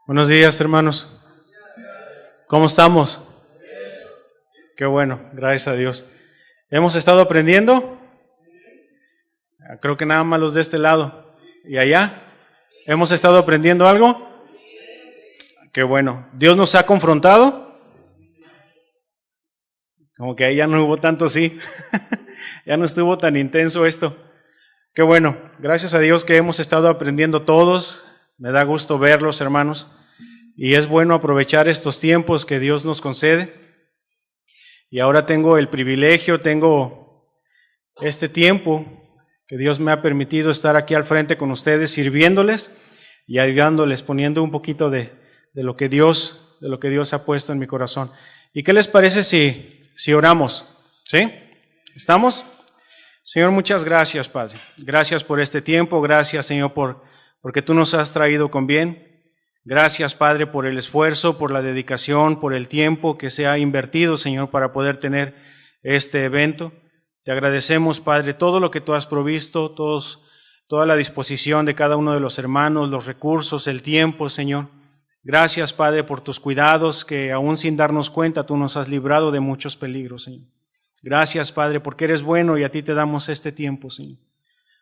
Buenos días, hermanos. ¿Cómo estamos? Qué bueno, gracias a Dios. ¿Hemos estado aprendiendo? Creo que nada más los de este lado. ¿Y allá? ¿Hemos estado aprendiendo algo? Qué bueno. ¿Dios nos ha confrontado? Como que ahí ya no hubo tanto sí. Ya no estuvo tan intenso esto. Qué bueno. Gracias a Dios que hemos estado aprendiendo todos. Me da gusto verlos, hermanos. Y es bueno aprovechar estos tiempos que Dios nos concede. Y ahora tengo el privilegio, tengo este tiempo que Dios me ha permitido estar aquí al frente con ustedes, sirviéndoles y ayudándoles, poniendo un poquito de lo que Dios ha puesto en mi corazón. ¿Y qué les parece si oramos? ¿Sí? ¿Estamos? Señor, muchas gracias, Padre. Gracias por este tiempo. Gracias, Señor, porque tú nos has traído con bien. Gracias, Padre, por el esfuerzo, por la dedicación, por el tiempo que se ha invertido, Señor, para poder tener este evento. Te agradecemos, Padre, todo lo que tú has provisto, toda la disposición de cada uno de los hermanos, los recursos, el tiempo, Señor. Gracias, Padre, por tus cuidados que aún sin darnos cuenta tú nos has librado de muchos peligros, Señor. Gracias, Padre, porque eres bueno y a ti te damos este tiempo, Señor.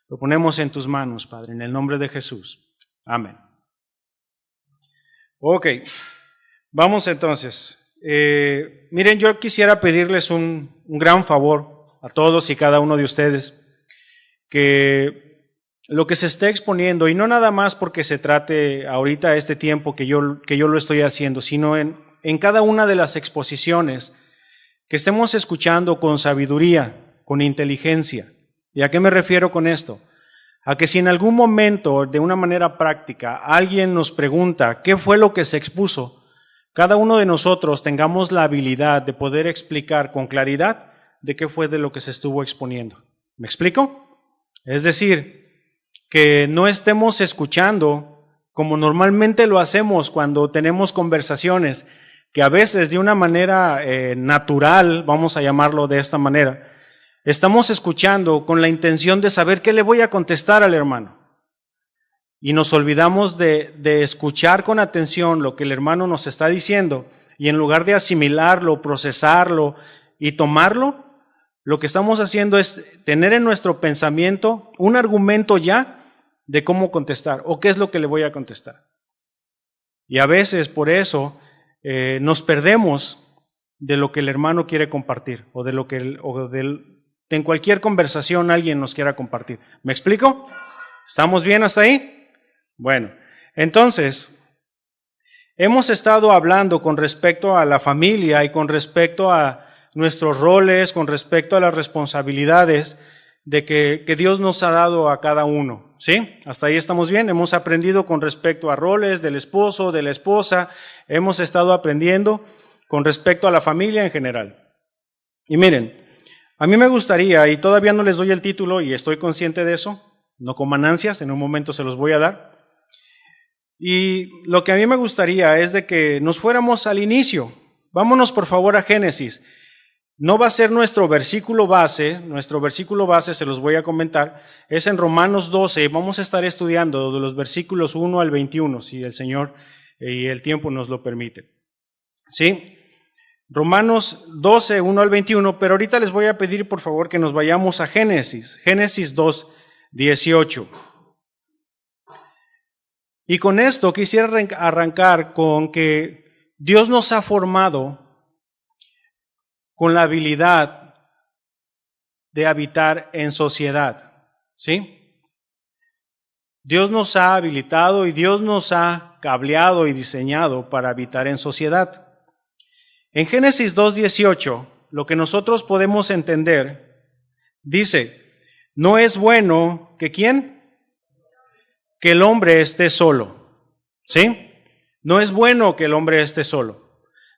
Lo ponemos en tus manos, Padre, en el nombre de Jesús. Amén. Ok, vamos entonces. Miren, yo quisiera pedirles un gran favor a todos y cada uno de ustedes, que lo que se esté exponiendo, y no nada más porque se trate ahorita este tiempo que yo lo estoy haciendo, sino en cada una de las exposiciones, que estemos escuchando con sabiduría, con inteligencia. ¿Y a qué me refiero con esto? A que si en algún momento, de una manera práctica, alguien nos pregunta qué fue lo que se expuso, cada uno de nosotros tengamos la habilidad de poder explicar con claridad de qué fue de lo que se estuvo exponiendo. ¿Me explico? Es decir, que no estemos escuchando como normalmente lo hacemos cuando tenemos conversaciones, que a veces de una manera natural, vamos a llamarlo de esta manera, estamos escuchando con la intención de saber qué le voy a contestar al hermano. Y nos olvidamos de escuchar con atención lo que el hermano nos está diciendo, y en lugar de asimilarlo, procesarlo y tomarlo, lo que estamos haciendo es tener en nuestro pensamiento un argumento ya de cómo contestar o qué es lo que le voy a contestar. Y a veces por eso nos perdemos de lo que el hermano quiere compartir o de lo que en cualquier conversación alguien nos quiera compartir. ¿Me explico? ¿Estamos bien hasta ahí? Bueno, entonces, hemos estado hablando con respecto a la familia y con respecto a nuestros roles, con respecto a las responsabilidades de que Dios nos ha dado a cada uno. ¿Sí? ¿Hasta ahí estamos bien? Hemos aprendido con respecto a roles del esposo, de la esposa. Hemos estado aprendiendo con respecto a la familia en general. Y miren, a mí me gustaría, y todavía no les doy el título y estoy consciente de eso, no coman ansias, en un momento se los voy a dar. Y lo que a mí me gustaría es de que nos fuéramos al inicio. Vámonos por favor a Génesis. No va a ser nuestro versículo base se los voy a comentar, es en Romanos 12, vamos a estar estudiando de los versículos 1 al 21, si el Señor y el tiempo nos lo permite. ¿Sí? Romanos 12, 1 al 21, pero ahorita les voy a pedir por favor que nos vayamos a Génesis 2, 18. Y con esto quisiera arrancar con que Dios nos ha formado con la habilidad de habitar en sociedad, ¿sí? Dios nos ha habilitado y Dios nos ha cableado y diseñado para habitar en sociedad. En Génesis 2:18, lo que nosotros podemos entender, dice, no es bueno que ¿quién? Que el hombre esté solo, ¿sí? No es bueno que el hombre esté solo.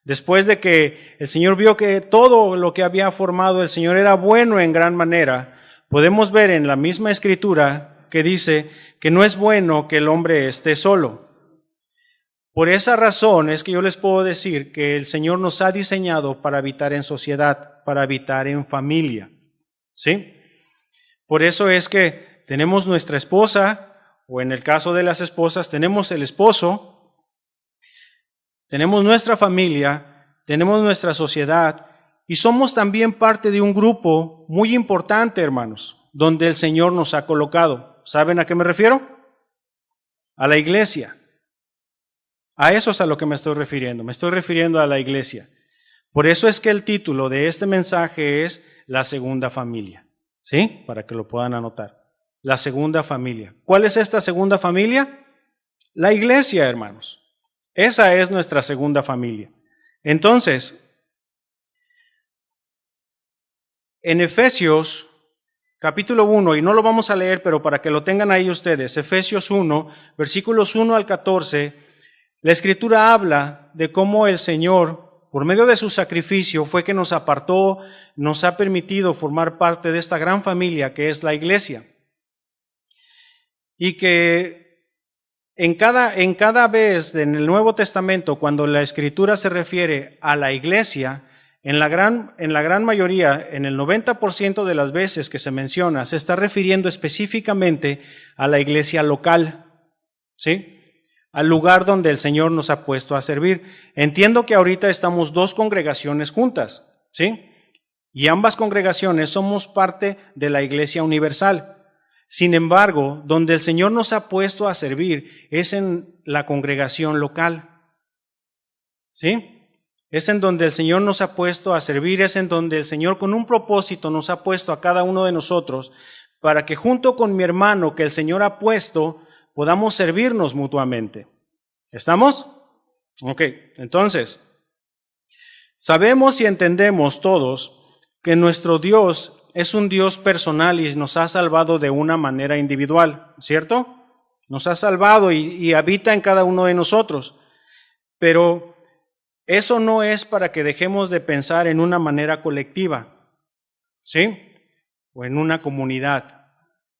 Después de que el Señor vio que todo lo que había formado el Señor era bueno en gran manera, podemos ver en la misma escritura que dice que no es bueno que el hombre esté solo. Por esa razón es que yo les puedo decir que el Señor nos ha diseñado para habitar en sociedad, para habitar en familia, ¿sí? Por eso es que tenemos nuestra esposa, o en el caso de las esposas, tenemos el esposo, tenemos nuestra familia, tenemos nuestra sociedad y somos también parte de un grupo muy importante, hermanos, donde el Señor nos ha colocado. ¿Saben a qué me refiero? A la iglesia. A eso es a lo que me estoy refiriendo. Me estoy refiriendo a la iglesia. Por eso es que el título de este mensaje es La Segunda Familia. ¿Sí? Para que lo puedan anotar. La segunda familia. ¿Cuál es esta segunda familia? La iglesia, hermanos. Esa es nuestra segunda familia. Entonces, en Efesios capítulo 1, y no lo vamos a leer, pero para que lo tengan ahí ustedes, Efesios 1, versículos 1 al 14, la Escritura habla de cómo el Señor, por medio de su sacrificio, fue que nos apartó, nos ha permitido formar parte de esta gran familia que es la iglesia. Y que en cada vez en el Nuevo Testamento, cuando la Escritura se refiere a la iglesia, en la gran mayoría, en el 90% de las veces que se menciona, se está refiriendo específicamente a la iglesia local, ¿sí? Al lugar donde el Señor nos ha puesto a servir. Entiendo que ahorita estamos dos congregaciones juntas, ¿sí? Y ambas congregaciones somos parte de la iglesia universal. Sin embargo, donde el Señor nos ha puesto a servir es en la congregación local, ¿sí? Es en donde el Señor nos ha puesto a servir, es en donde el Señor con un propósito nos ha puesto a cada uno de nosotros para que junto con mi hermano que el Señor ha puesto podamos servirnos mutuamente. ¿Estamos? Ok, entonces, sabemos y entendemos todos que nuestro Dios es un Dios personal y nos ha salvado de una manera individual, ¿cierto? Nos ha salvado y habita en cada uno de nosotros, pero eso no es para que dejemos de pensar en una manera colectiva, ¿sí? O en una comunidad.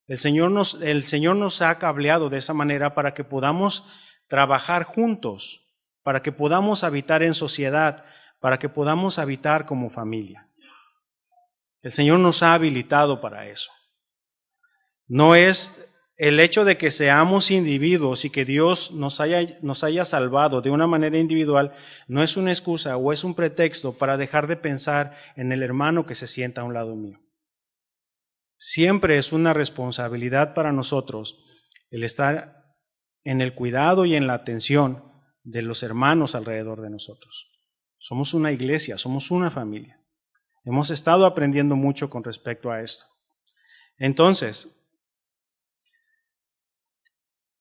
El Señor nos ha cableado de esa manera para que podamos trabajar juntos, para que podamos habitar en sociedad, para que podamos habitar como familia. El Señor nos ha habilitado para eso. No es el hecho de que seamos individuos y que Dios nos haya salvado de una manera individual, no es una excusa o es un pretexto para dejar de pensar en el hermano que se sienta a un lado mío. Siempre es una responsabilidad para nosotros el estar en el cuidado y en la atención de los hermanos alrededor de nosotros. Somos una iglesia, somos una familia. Hemos estado aprendiendo mucho con respecto a esto. Entonces,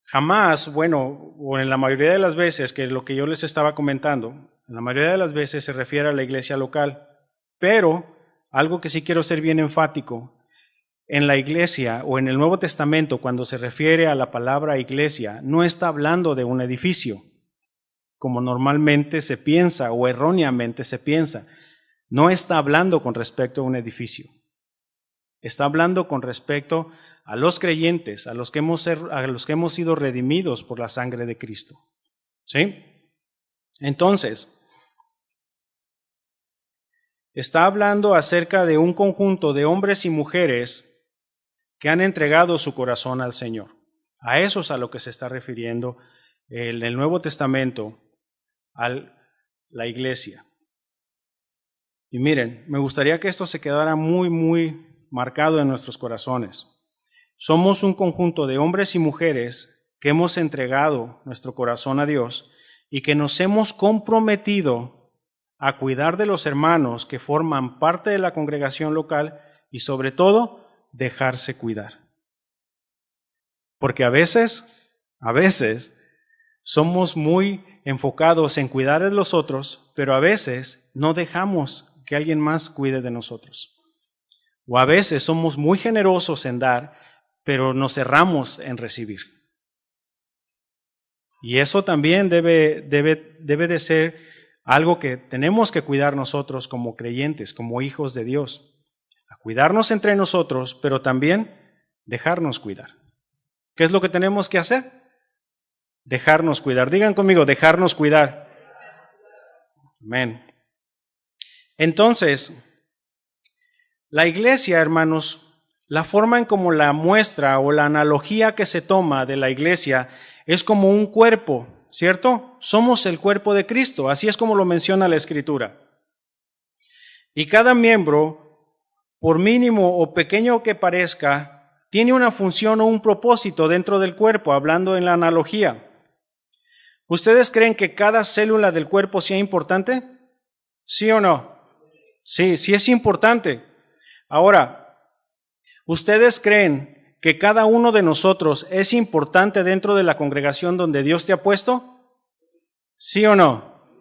jamás, o en la mayoría de las veces, que es lo que yo les estaba comentando, en la mayoría de las veces se refiere a la iglesia local, pero algo que sí quiero ser bien enfático, en la iglesia o en el Nuevo Testamento, cuando se refiere a la palabra iglesia, no está hablando de un edificio, como normalmente se piensa o erróneamente se piensa. No está hablando con respecto a un edificio. Está hablando con respecto a los creyentes, a los que hemos sido redimidos por la sangre de Cristo. ¿Sí? Entonces, está hablando acerca de un conjunto de hombres y mujeres que han entregado su corazón al Señor. A eso es a lo que se está refiriendo en el Nuevo Testamento a la iglesia. Y miren, me gustaría que esto se quedara muy, muy marcado en nuestros corazones. Somos un conjunto de hombres y mujeres que hemos entregado nuestro corazón a Dios y que nos hemos comprometido a cuidar de los hermanos que forman parte de la congregación local y sobre todo dejarse cuidar. Porque a veces somos muy enfocados en cuidar de los otros, pero a veces no dejamos que alguien más cuide de nosotros. O a veces somos muy generosos en dar, pero nos cerramos en recibir. Y eso también debe de ser algo que tenemos que cuidar nosotros como creyentes, como hijos de Dios. A cuidarnos entre nosotros, pero también dejarnos cuidar. ¿Qué es lo que tenemos que hacer? Dejarnos cuidar. Digan conmigo, dejarnos cuidar. Amén. Entonces, la iglesia, hermanos, la forma en como la muestra o la analogía que se toma de la iglesia es como un cuerpo, ¿cierto? Somos el cuerpo de Cristo, así es como lo menciona la Escritura. Y cada miembro, por mínimo o pequeño que parezca, tiene una función o un propósito dentro del cuerpo, hablando en la analogía. ¿Ustedes creen que cada célula del cuerpo sea importante? ¿Sí o no? Sí, sí es importante. Ahora, ¿ustedes creen que cada uno de nosotros es importante dentro de la congregación donde Dios te ha puesto? ¿Sí o no?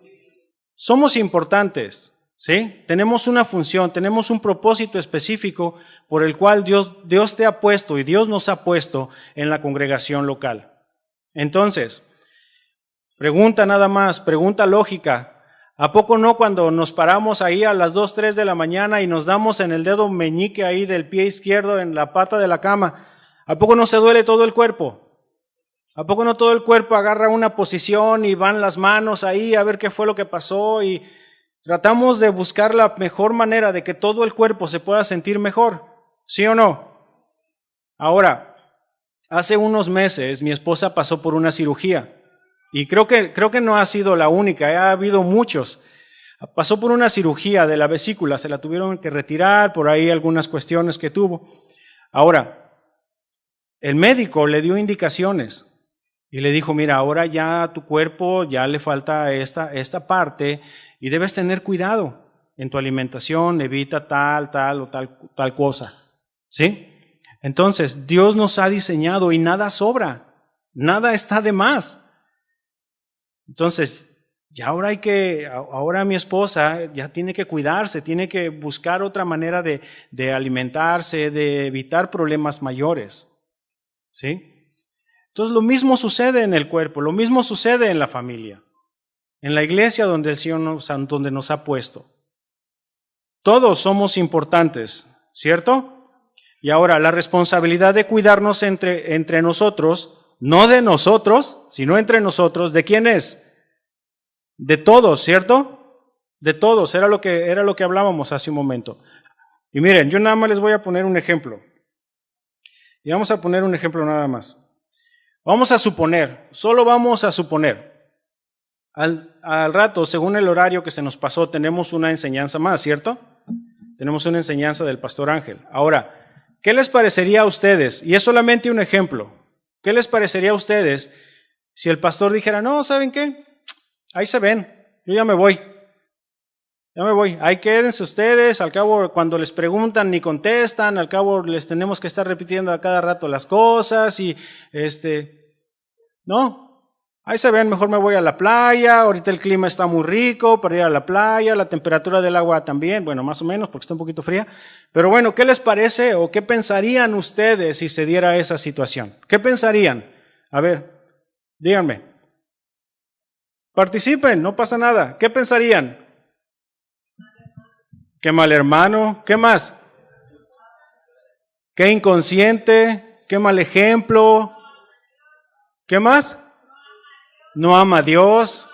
Somos importantes, ¿sí? Tenemos una función, tenemos un propósito específico por el cual Dios te ha puesto y Dios nos ha puesto en la congregación local. Entonces, pregunta nada más, pregunta lógica. ¿A poco no cuando nos paramos ahí a las 2, 3 de la mañana y nos damos en el dedo meñique ahí del pie izquierdo en la pata de la cama? ¿A poco no se duele todo el cuerpo? ¿A poco no todo el cuerpo agarra una posición y van las manos ahí a ver qué fue lo que pasó? Y tratamos de buscar la mejor manera de que todo el cuerpo se pueda sentir mejor. ¿Sí o no? Ahora, hace unos meses mi esposa pasó por una cirugía. Y creo que no ha sido la única, ha habido muchos. Pasó por una cirugía de la vesícula, se la tuvieron que retirar, por ahí algunas cuestiones que tuvo. Ahora, el médico le dio indicaciones y le dijo, mira, ahora ya a tu cuerpo ya le falta esta parte y debes tener cuidado en tu alimentación, evita tal cosa. ¿Sí? Entonces, Dios nos ha diseñado y nada sobra, nada está de más. Entonces, ya ahora mi esposa ya tiene que cuidarse, tiene que buscar otra manera de alimentarse, de evitar problemas mayores. ¿Sí? Entonces, lo mismo sucede en el cuerpo, lo mismo sucede en la familia, en la iglesia donde el Señor donde nos ha puesto. Todos somos importantes, ¿cierto? Y ahora, la responsabilidad de cuidarnos entre nosotros, no de nosotros, sino entre nosotros, ¿de quién es? De todos, ¿cierto? De todos, era lo que hablábamos hace un momento. Y miren, yo nada más les voy a poner un ejemplo. Y vamos a poner un ejemplo nada más. Vamos a suponer, solo vamos a suponer. Al rato, según el horario que se nos pasó, tenemos una enseñanza más, ¿cierto? Tenemos una enseñanza del Pastor Ángel. Ahora, ¿qué les parecería a ustedes? Y es solamente un ejemplo. ¿Qué les parecería a ustedes si el pastor dijera, no, ¿saben qué? Ahí se ven, yo ya me voy, ahí quédense ustedes, al cabo cuando les preguntan ni contestan, al cabo les tenemos que estar repitiendo a cada rato las cosas y no, ahí se ven, mejor me voy a la playa, ahorita el clima está muy rico para ir a la playa, la temperatura del agua también, bueno, más o menos porque está un poquito fría, pero bueno, ¿qué les parece o qué pensarían ustedes si se diera esa situación? ¿Qué pensarían? A ver, díganme. Participen, no pasa nada. ¿Qué pensarían? Qué mal hermano, ¿qué más? Qué inconsciente, qué mal ejemplo. ¿Qué más? No ama a Dios,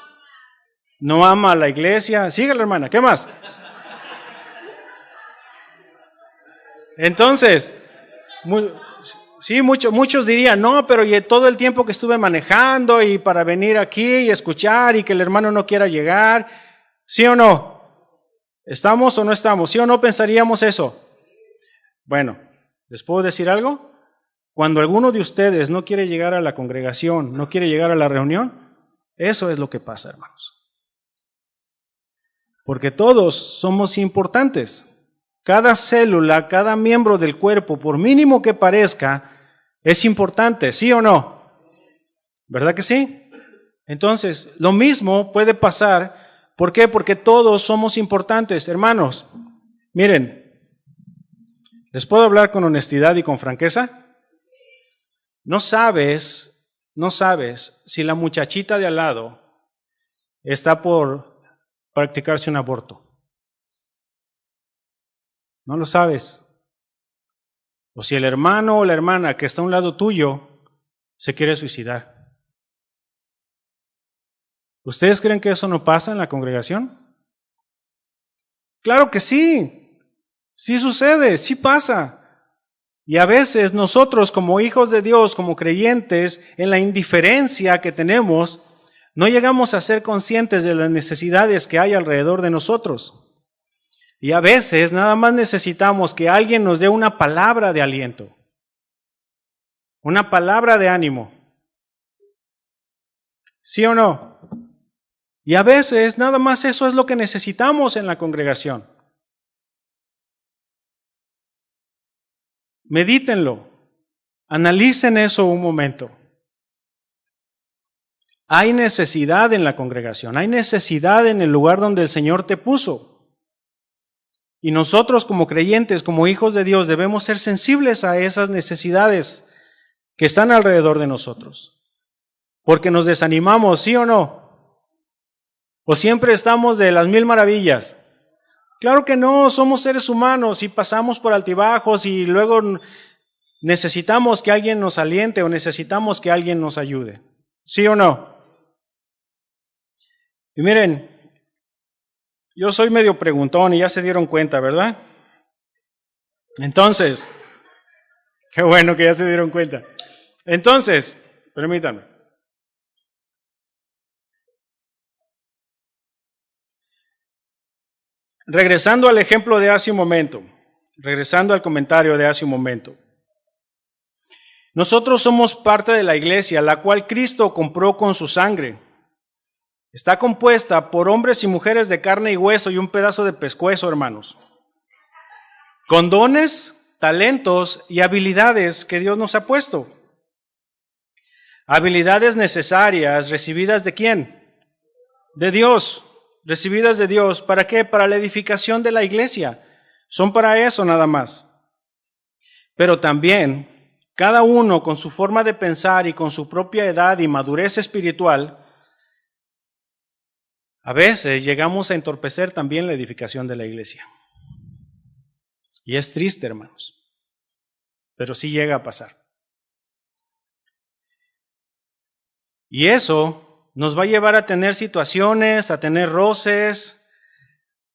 no ama a la iglesia. Sígale, hermana, ¿qué más? Entonces, sí, muchos dirían, no, pero todo el tiempo que estuve manejando y para venir aquí y escuchar y que el hermano no quiera llegar, ¿sí o no? ¿Estamos o no estamos? ¿Sí o no pensaríamos eso? Bueno, ¿les puedo decir algo? Cuando alguno de ustedes no quiere llegar a la congregación, no quiere llegar a la reunión, eso es lo que pasa, hermanos. Porque todos somos importantes. Cada célula, cada miembro del cuerpo, por mínimo que parezca, es importante, ¿sí o no? ¿Verdad que sí? Entonces, lo mismo puede pasar. ¿Por qué? Porque todos somos importantes, hermanos. Miren, ¿les puedo hablar con honestidad y con franqueza? No sabes si la muchachita de al lado está por practicarse un aborto. No lo sabes. O si el hermano o la hermana que está a un lado tuyo se quiere suicidar. ¿Ustedes creen que eso no pasa en la congregación? Claro que sí. Sí sucede, sí pasa. Y a veces nosotros como hijos de Dios, como creyentes, en la indiferencia que tenemos, No llegamos a ser conscientes de las necesidades que hay alrededor de nosotros. Y a veces nada más necesitamos que alguien nos dé una palabra de aliento, una palabra de ánimo. ¿Sí o no? Y a veces nada más eso es lo que necesitamos en la congregación. Medítenlo, analicen eso un momento. Hay necesidad en la congregación, hay necesidad en el lugar donde el Señor te puso. Y nosotros como creyentes, como hijos de Dios, debemos ser sensibles a esas necesidades que están alrededor de nosotros. Porque nos desanimamos, ¿sí o no? ¿O siempre estamos de las mil maravillas? Claro que no, somos seres humanos y pasamos por altibajos y luego necesitamos que alguien nos aliente o necesitamos que alguien nos ayude. ¿Sí o no? Y miren, yo soy medio preguntón y ya se dieron cuenta, ¿verdad? Entonces, qué bueno que ya se dieron cuenta. Entonces, permítanme. Regresando al ejemplo de hace un momento, regresando al comentario de hace un momento. Nosotros somos parte de la iglesia, la cual Cristo compró con su sangre. Está compuesta por hombres y mujeres de carne y hueso y un pedazo de pescuezo, hermanos. Con dones, talentos y habilidades que Dios nos ha puesto. Habilidades necesarias, recibidas ¿de quién? De Dios. Recibidas de Dios. ¿Para qué? Para la edificación de la iglesia. Son para eso nada más. Pero también, cada uno con su forma de pensar y con su propia edad y madurez espiritual, a veces llegamos a entorpecer también la edificación de la iglesia. Y es triste, hermanos, pero sí llega a pasar. Y eso nos va a llevar a tener situaciones, a tener roces,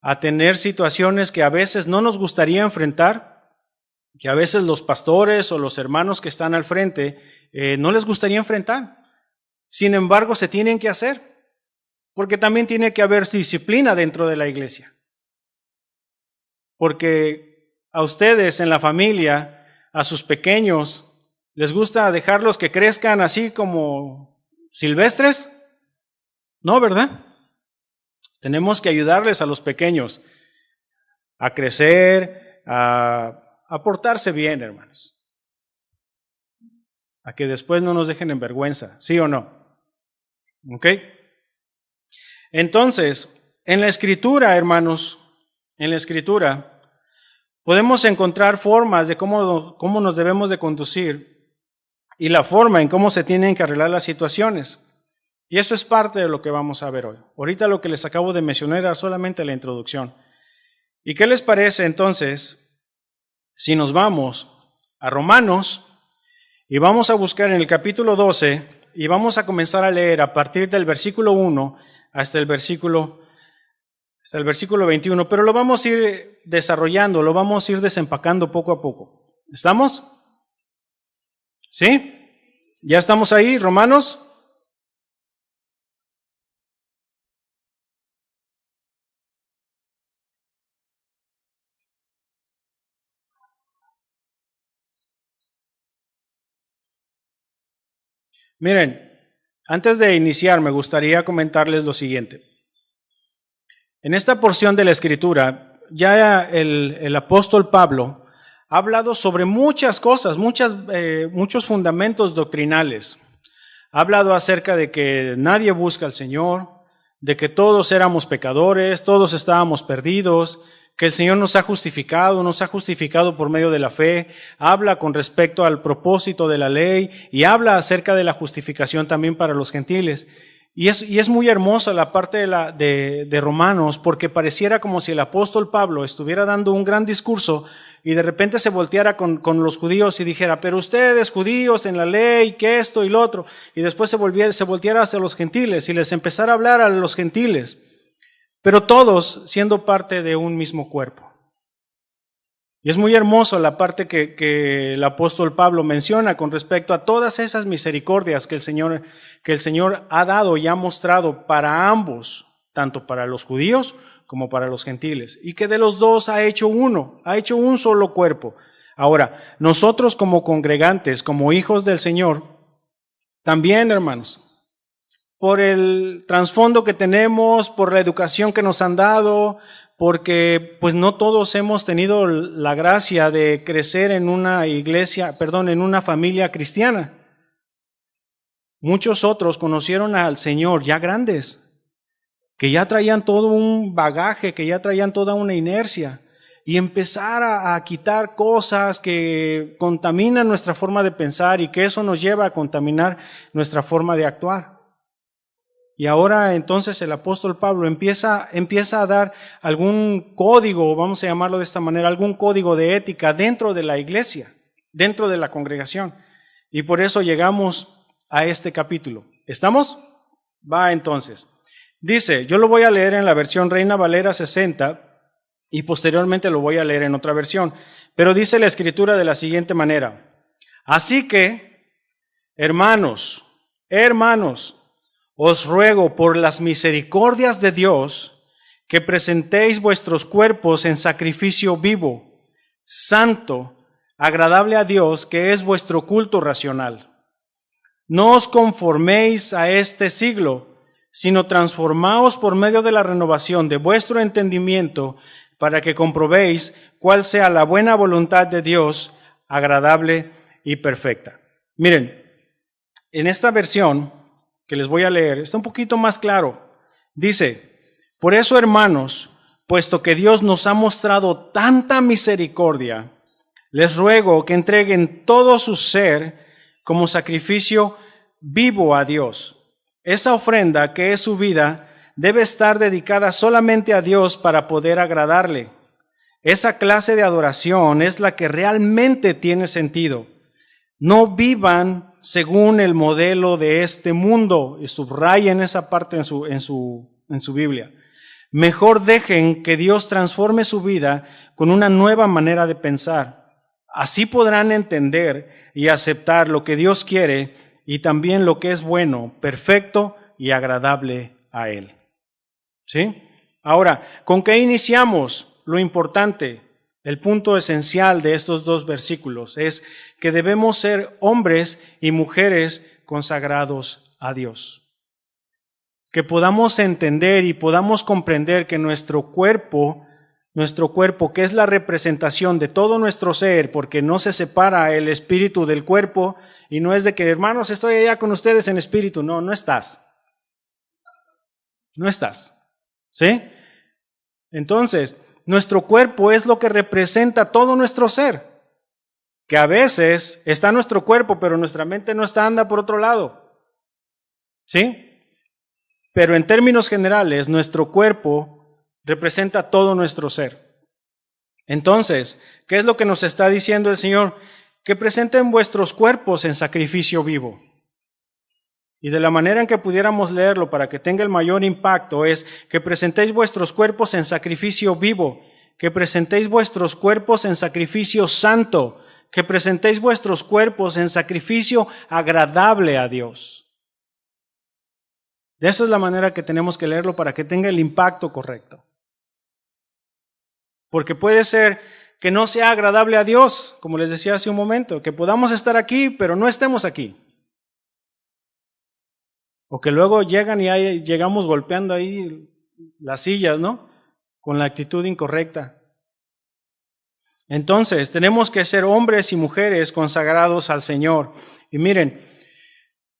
a tener situaciones que a veces no nos gustaría enfrentar, que a veces los pastores o los hermanos que están al frente no les gustaría enfrentar. Sin embargo, se tienen que hacer. Porque también tiene que haber disciplina dentro de la iglesia. Porque a ustedes en la familia, a sus pequeños, ¿les gusta dejarlos que crezcan así como silvestres? No, ¿verdad? Tenemos que ayudarles a los pequeños a crecer, a portarse bien, hermanos. A que después no nos dejen en vergüenza, ¿sí o no? ¿Ok? Entonces, en la Escritura, hermanos, en la Escritura, podemos encontrar formas de cómo nos debemos de conducir y la forma en cómo se tienen que arreglar las situaciones. Y eso es parte de lo que vamos a ver hoy. Ahorita lo que les acabo de mencionar era solamente la introducción. ¿Y qué les parece entonces si nos vamos a Romanos y vamos a buscar en el capítulo 12 y vamos a comenzar a leer a partir del versículo 1 hasta el versículo 21, pero lo vamos a ir desarrollando, lo vamos a ir desempacando poco a poco. ¿Estamos? ¿Sí? ¿Ya estamos ahí, Romanos? Miren, antes de iniciar me gustaría comentarles lo siguiente. En esta porción de la Escritura, ya el apóstol Pablo ha hablado sobre muchas cosas, muchos fundamentos doctrinales. Ha hablado acerca de que nadie busca al Señor, de que todos éramos pecadores, todos estábamos perdidos, que el Señor nos ha justificado por medio de la fe. Habla con respecto al propósito de la ley y habla acerca de la justificación también para los gentiles. Y es muy hermosa la parte de Romanos, porque pareciera como si el apóstol Pablo estuviera dando un gran discurso y de repente se volteara con los judíos y dijera, pero ustedes judíos en la ley, que esto y lo otro, y después se volteara hacia los gentiles y les empezara a hablar a los gentiles, pero todos siendo parte de un mismo cuerpo. Y es muy hermoso la parte que el apóstol Pablo menciona con respecto a todas esas misericordias que el Señor ha dado y ha mostrado para ambos, tanto para los judíos como para los gentiles, y que de los dos ha hecho uno, ha hecho un solo cuerpo. Ahora, nosotros como congregantes, como hijos del Señor, también, hermanos, por el trasfondo que tenemos, por la educación que nos han dado, porque pues no todos hemos tenido la gracia de crecer en una en una familia cristiana. Muchos otros conocieron al Señor ya grandes, que ya traían todo un bagaje, que ya traían toda una inercia, y empezar a quitar cosas que contaminan nuestra forma de pensar y que eso nos lleva a contaminar nuestra forma de actuar. Y ahora entonces el apóstol Pablo empieza a dar algún código, vamos a llamarlo de esta manera, algún código de ética dentro de la iglesia, dentro de la congregación. Y por eso llegamos a este capítulo. ¿Estamos? Va entonces. Dice, yo lo voy a leer en la versión Reina Valera 60 y posteriormente lo voy a leer en otra versión. Pero dice la escritura de la siguiente manera. Así que, hermanos, os ruego por las misericordias de Dios que presentéis vuestros cuerpos en sacrificio vivo, santo, agradable a Dios, que es vuestro culto racional. No os conforméis a este siglo, sino transformaos por medio de la renovación de vuestro entendimiento para que comprobéis cuál sea la buena voluntad de Dios, agradable y perfecta. Miren, en esta versión que les voy a leer, está un poquito más claro. Dice, por eso, hermanos, puesto que Dios nos ha mostrado tanta misericordia, les ruego que entreguen todo su ser como sacrificio vivo a Dios. Esa ofrenda, que es su vida, debe estar dedicada solamente a Dios para poder agradarle. Esa clase de adoración es la que realmente tiene sentido. No vivan según el modelo de este mundo, y subrayen esa parte en su Biblia. Mejor dejen que Dios transforme su vida con una nueva manera de pensar. Así podrán entender y aceptar lo que Dios quiere y también lo que es bueno, perfecto y agradable a Él. ¿Sí? Ahora, ¿con qué iniciamos? Lo importante, el punto esencial de estos dos versículos es que debemos ser hombres y mujeres consagrados a Dios. Que podamos entender y podamos comprender que nuestro cuerpo, que es la representación de todo nuestro ser, porque no se separa el espíritu del cuerpo, y no es de que, hermanos, estoy allá con ustedes en espíritu. No, no estás. No estás. ¿Sí? Entonces, nuestro cuerpo es lo que representa todo nuestro ser. Que a veces está nuestro cuerpo, pero nuestra mente no anda por otro lado. ¿Sí? Pero en términos generales, nuestro cuerpo representa todo nuestro ser. Entonces, ¿qué es lo que nos está diciendo el Señor? Que presenten vuestros cuerpos en sacrificio vivo. Y de la manera en que pudiéramos leerlo para que tenga el mayor impacto es que presentéis vuestros cuerpos en sacrificio vivo, que presentéis vuestros cuerpos en sacrificio santo, que presentéis vuestros cuerpos en sacrificio agradable a Dios. De esa es la manera que tenemos que leerlo para que tenga el impacto correcto. Porque puede ser que no sea agradable a Dios, como les decía hace un momento, que podamos estar aquí, pero no estemos aquí. O que luego llegan y llegamos golpeando ahí las sillas, ¿no? Con la actitud incorrecta. Entonces, tenemos que ser hombres y mujeres consagrados al Señor. Y miren,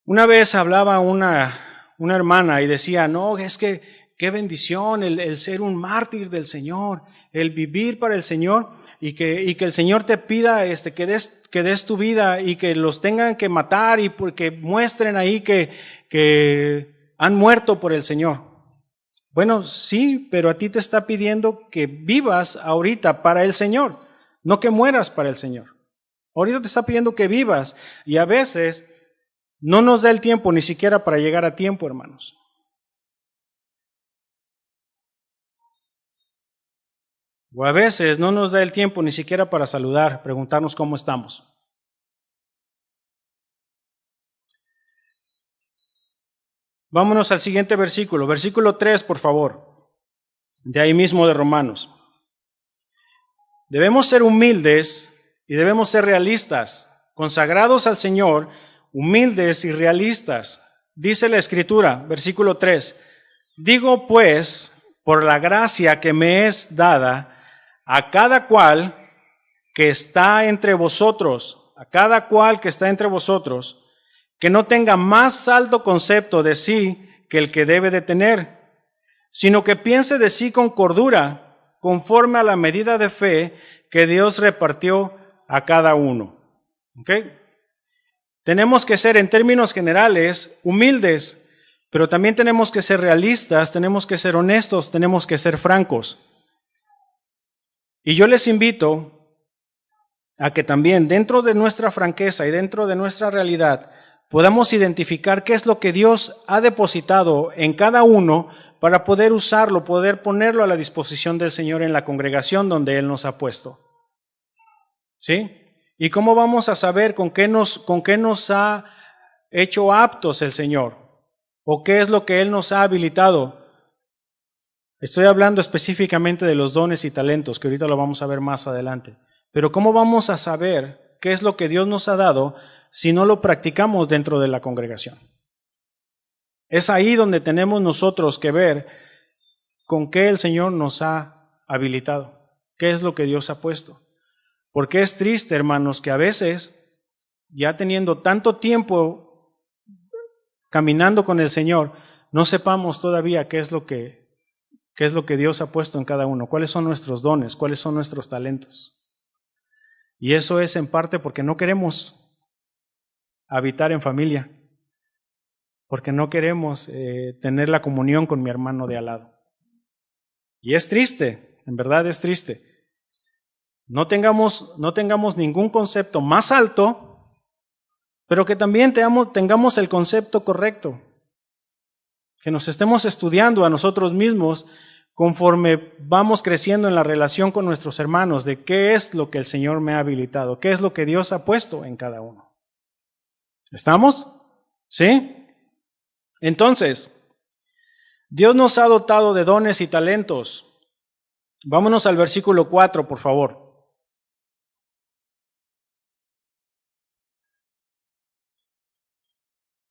una vez hablaba una hermana y decía, no, es que qué bendición el ser un mártir del Señor, el vivir para el Señor y que el Señor te pida que des tu vida y que los tengan que matar y porque muestren ahí que han muerto por el Señor. Bueno, sí, pero a ti te está pidiendo que vivas ahorita para el Señor, no que mueras para el Señor. Ahorita te está pidiendo que vivas y a veces no nos da el tiempo ni siquiera para llegar a tiempo, hermanos. O a veces no nos da el tiempo ni siquiera para saludar, preguntarnos cómo estamos. Vámonos al siguiente versículo, versículo 3, por favor, de ahí mismo de Romanos. Debemos ser humildes y debemos ser realistas, consagrados al Señor, humildes y realistas. Dice la Escritura, versículo 3, digo pues, por la gracia que me es dada, a cada cual que está entre vosotros, que no tenga más alto concepto de sí que el que debe de tener, sino que piense de sí con cordura, conforme a la medida de fe que Dios repartió a cada uno. ¿Ok? Tenemos que ser, en términos generales, humildes, pero también tenemos que ser realistas, tenemos que ser honestos, tenemos que ser francos. Y yo les invito a que también dentro de nuestra franqueza y dentro de nuestra realidad podamos identificar qué es lo que Dios ha depositado en cada uno para poder usarlo, poder ponerlo a la disposición del Señor en la congregación donde Él nos ha puesto. ¿Sí? ¿Y cómo vamos a saber con qué nos ha hecho aptos el Señor? ¿O qué es lo que Él nos ha habilitado? Estoy hablando específicamente de los dones y talentos, que ahorita lo vamos a ver más adelante. Pero ¿cómo vamos a saber qué es lo que Dios nos ha dado si no lo practicamos dentro de la congregación? Es ahí donde tenemos nosotros que ver con qué el Señor nos ha habilitado, qué es lo que Dios ha puesto. Porque es triste, hermanos, que a veces, ya teniendo tanto tiempo caminando con el Señor, no sepamos todavía qué es lo que Dios ha puesto en cada uno, cuáles son nuestros dones, cuáles son nuestros talentos. Y eso es en parte porque no queremos habitar en familia, porque no queremos tener la comunión con mi hermano de al lado. Y es triste, en verdad es triste. No tengamos ningún concepto más alto, pero que también tengamos el concepto correcto. Que nos estemos estudiando a nosotros mismos conforme vamos creciendo en la relación con nuestros hermanos, de qué es lo que el Señor me ha habilitado, qué es lo que Dios ha puesto en cada uno. ¿Estamos? ¿Sí? Entonces, Dios nos ha dotado de dones y talentos. Vámonos al versículo 4, por favor.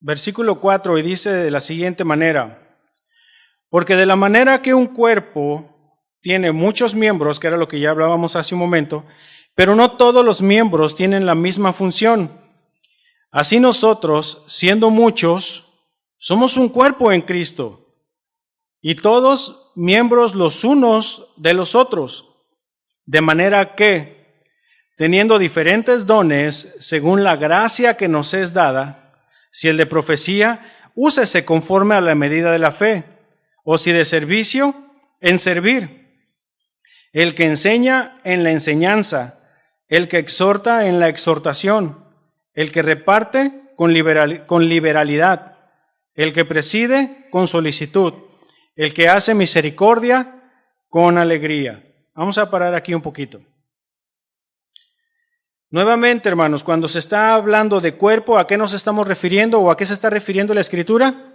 Versículo 4, y dice de la siguiente manera: porque de la manera que un cuerpo tiene muchos miembros, que era lo que ya hablábamos hace un momento, pero no todos los miembros tienen la misma función. Así nosotros, siendo muchos, somos un cuerpo en Cristo, y todos miembros los unos de los otros, de manera que, teniendo diferentes dones, según la gracia que nos es dada, si el de profecía, úsese conforme a la medida de la fe, o si de servicio, en servir. El que enseña, en la enseñanza. El que exhorta, en la exhortación. El que reparte, con liberalidad. El que preside, con solicitud. El que hace misericordia, con alegría. Vamos a parar aquí un poquito. Nuevamente, hermanos, cuando se está hablando de cuerpo, ¿a qué nos estamos refiriendo o a qué se está refiriendo la Escritura?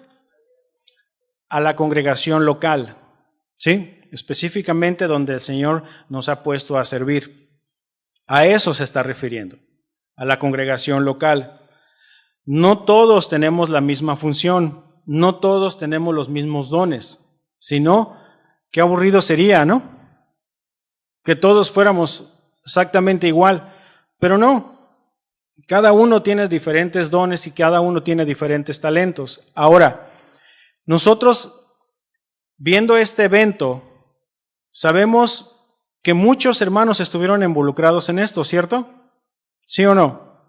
A la congregación local, ¿sí? Específicamente donde el Señor nos ha puesto a servir. A eso se está refiriendo, a la congregación local. No todos tenemos la misma función, no todos tenemos los mismos dones, sino, qué aburrido sería, ¿no? Que todos fuéramos exactamente igual. Pero no, cada uno tiene diferentes dones y cada uno tiene diferentes talentos. Ahora, nosotros, viendo este evento, sabemos que muchos hermanos estuvieron involucrados en esto, ¿cierto? ¿Sí o no?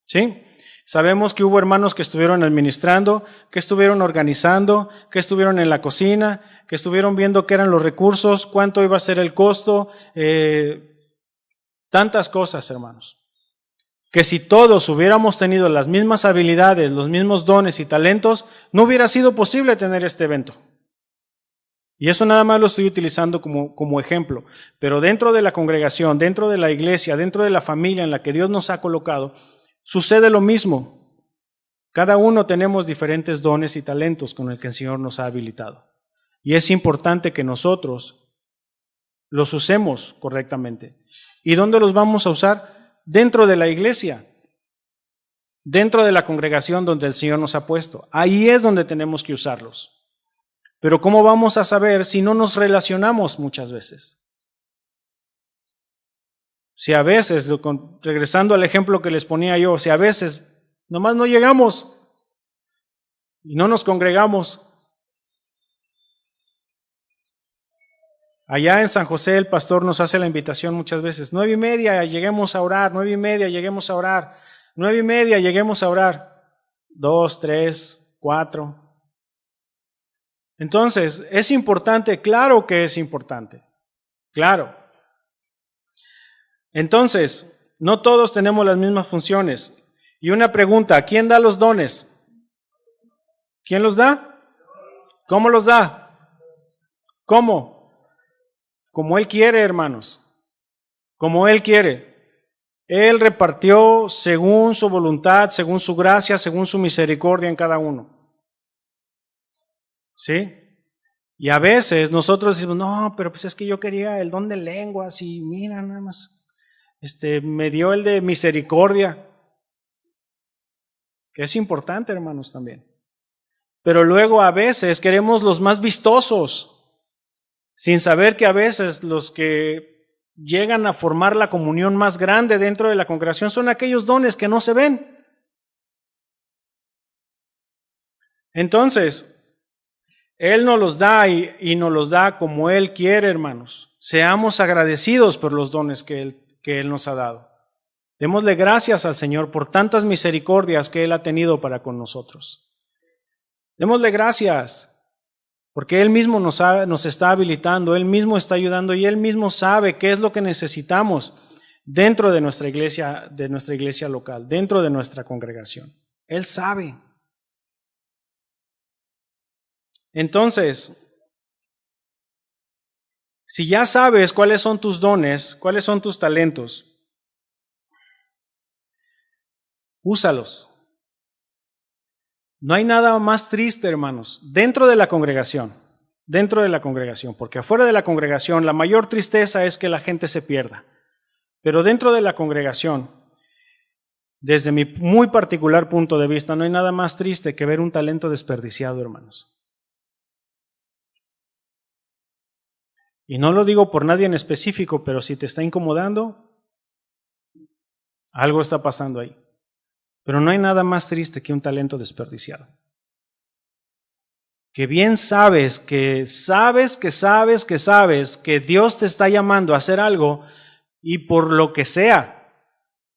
¿Sí? Sabemos que hubo hermanos que estuvieron administrando, que estuvieron organizando, que estuvieron en la cocina, que estuvieron viendo qué eran los recursos, cuánto iba a ser el costo, tantas cosas, hermanos, que si todos hubiéramos tenido las mismas habilidades, los mismos dones y talentos, no hubiera sido posible tener este evento. Y eso nada más lo estoy utilizando como ejemplo. Pero dentro de la congregación, dentro de la iglesia, dentro de la familia en la que Dios nos ha colocado, sucede lo mismo. Cada uno tenemos diferentes dones y talentos con el que el Señor nos ha habilitado. Y es importante que nosotros los usemos correctamente. ¿Y dónde los vamos a usar? Dentro de la iglesia, dentro de la congregación donde el Señor nos ha puesto. Ahí es donde tenemos que usarlos. Pero ¿cómo vamos a saber si no nos relacionamos muchas veces? Si a veces, regresando al ejemplo que les ponía yo, si a veces nomás no llegamos y no nos congregamos. Allá en San José el pastor nos hace la invitación muchas veces, 9:30 lleguemos a orar, 9:30 lleguemos a orar, 9:30 lleguemos a orar, 2, 3, 4. Entonces, ¿es importante? Claro que es importante, claro. Entonces, no todos tenemos las mismas funciones. Y una pregunta, ¿quién da los dones? ¿Quién los da? ¿Cómo los da? ¿Cómo? Como Él quiere, hermanos. Como Él quiere. Él repartió según su voluntad, según su gracia, según su misericordia en cada uno. ¿Sí? Y a veces nosotros decimos, no, pero pues es que yo quería el don de lenguas y mira nada más, me dio el de misericordia, que es importante, hermanos, también. Pero luego a veces queremos los más vistosos, sin saber que a veces los que llegan a formar la comunión más grande dentro de la congregación son aquellos dones que no se ven. Entonces, Él nos los da y nos los da como Él quiere, hermanos. Seamos agradecidos por los dones que Él nos ha dado. Démosle gracias al Señor por tantas misericordias que Él ha tenido para con nosotros. Démosle gracias, porque Él mismo nos está habilitando, Él mismo está ayudando y Él mismo sabe qué es lo que necesitamos dentro de nuestra iglesia local, dentro de nuestra congregación. Él sabe. Entonces, si ya sabes cuáles son tus dones, cuáles son tus talentos, úsalos. No hay nada más triste, hermanos, dentro de la congregación, porque afuera de la congregación la mayor tristeza es que la gente se pierda. Pero dentro de la congregación, desde mi muy particular punto de vista, no hay nada más triste que ver un talento desperdiciado, hermanos. Y no lo digo por nadie en específico, pero si te está incomodando, algo está pasando ahí. Pero no hay nada más triste que un talento desperdiciado. Que bien sabes que Dios te está llamando a hacer algo y por lo que sea,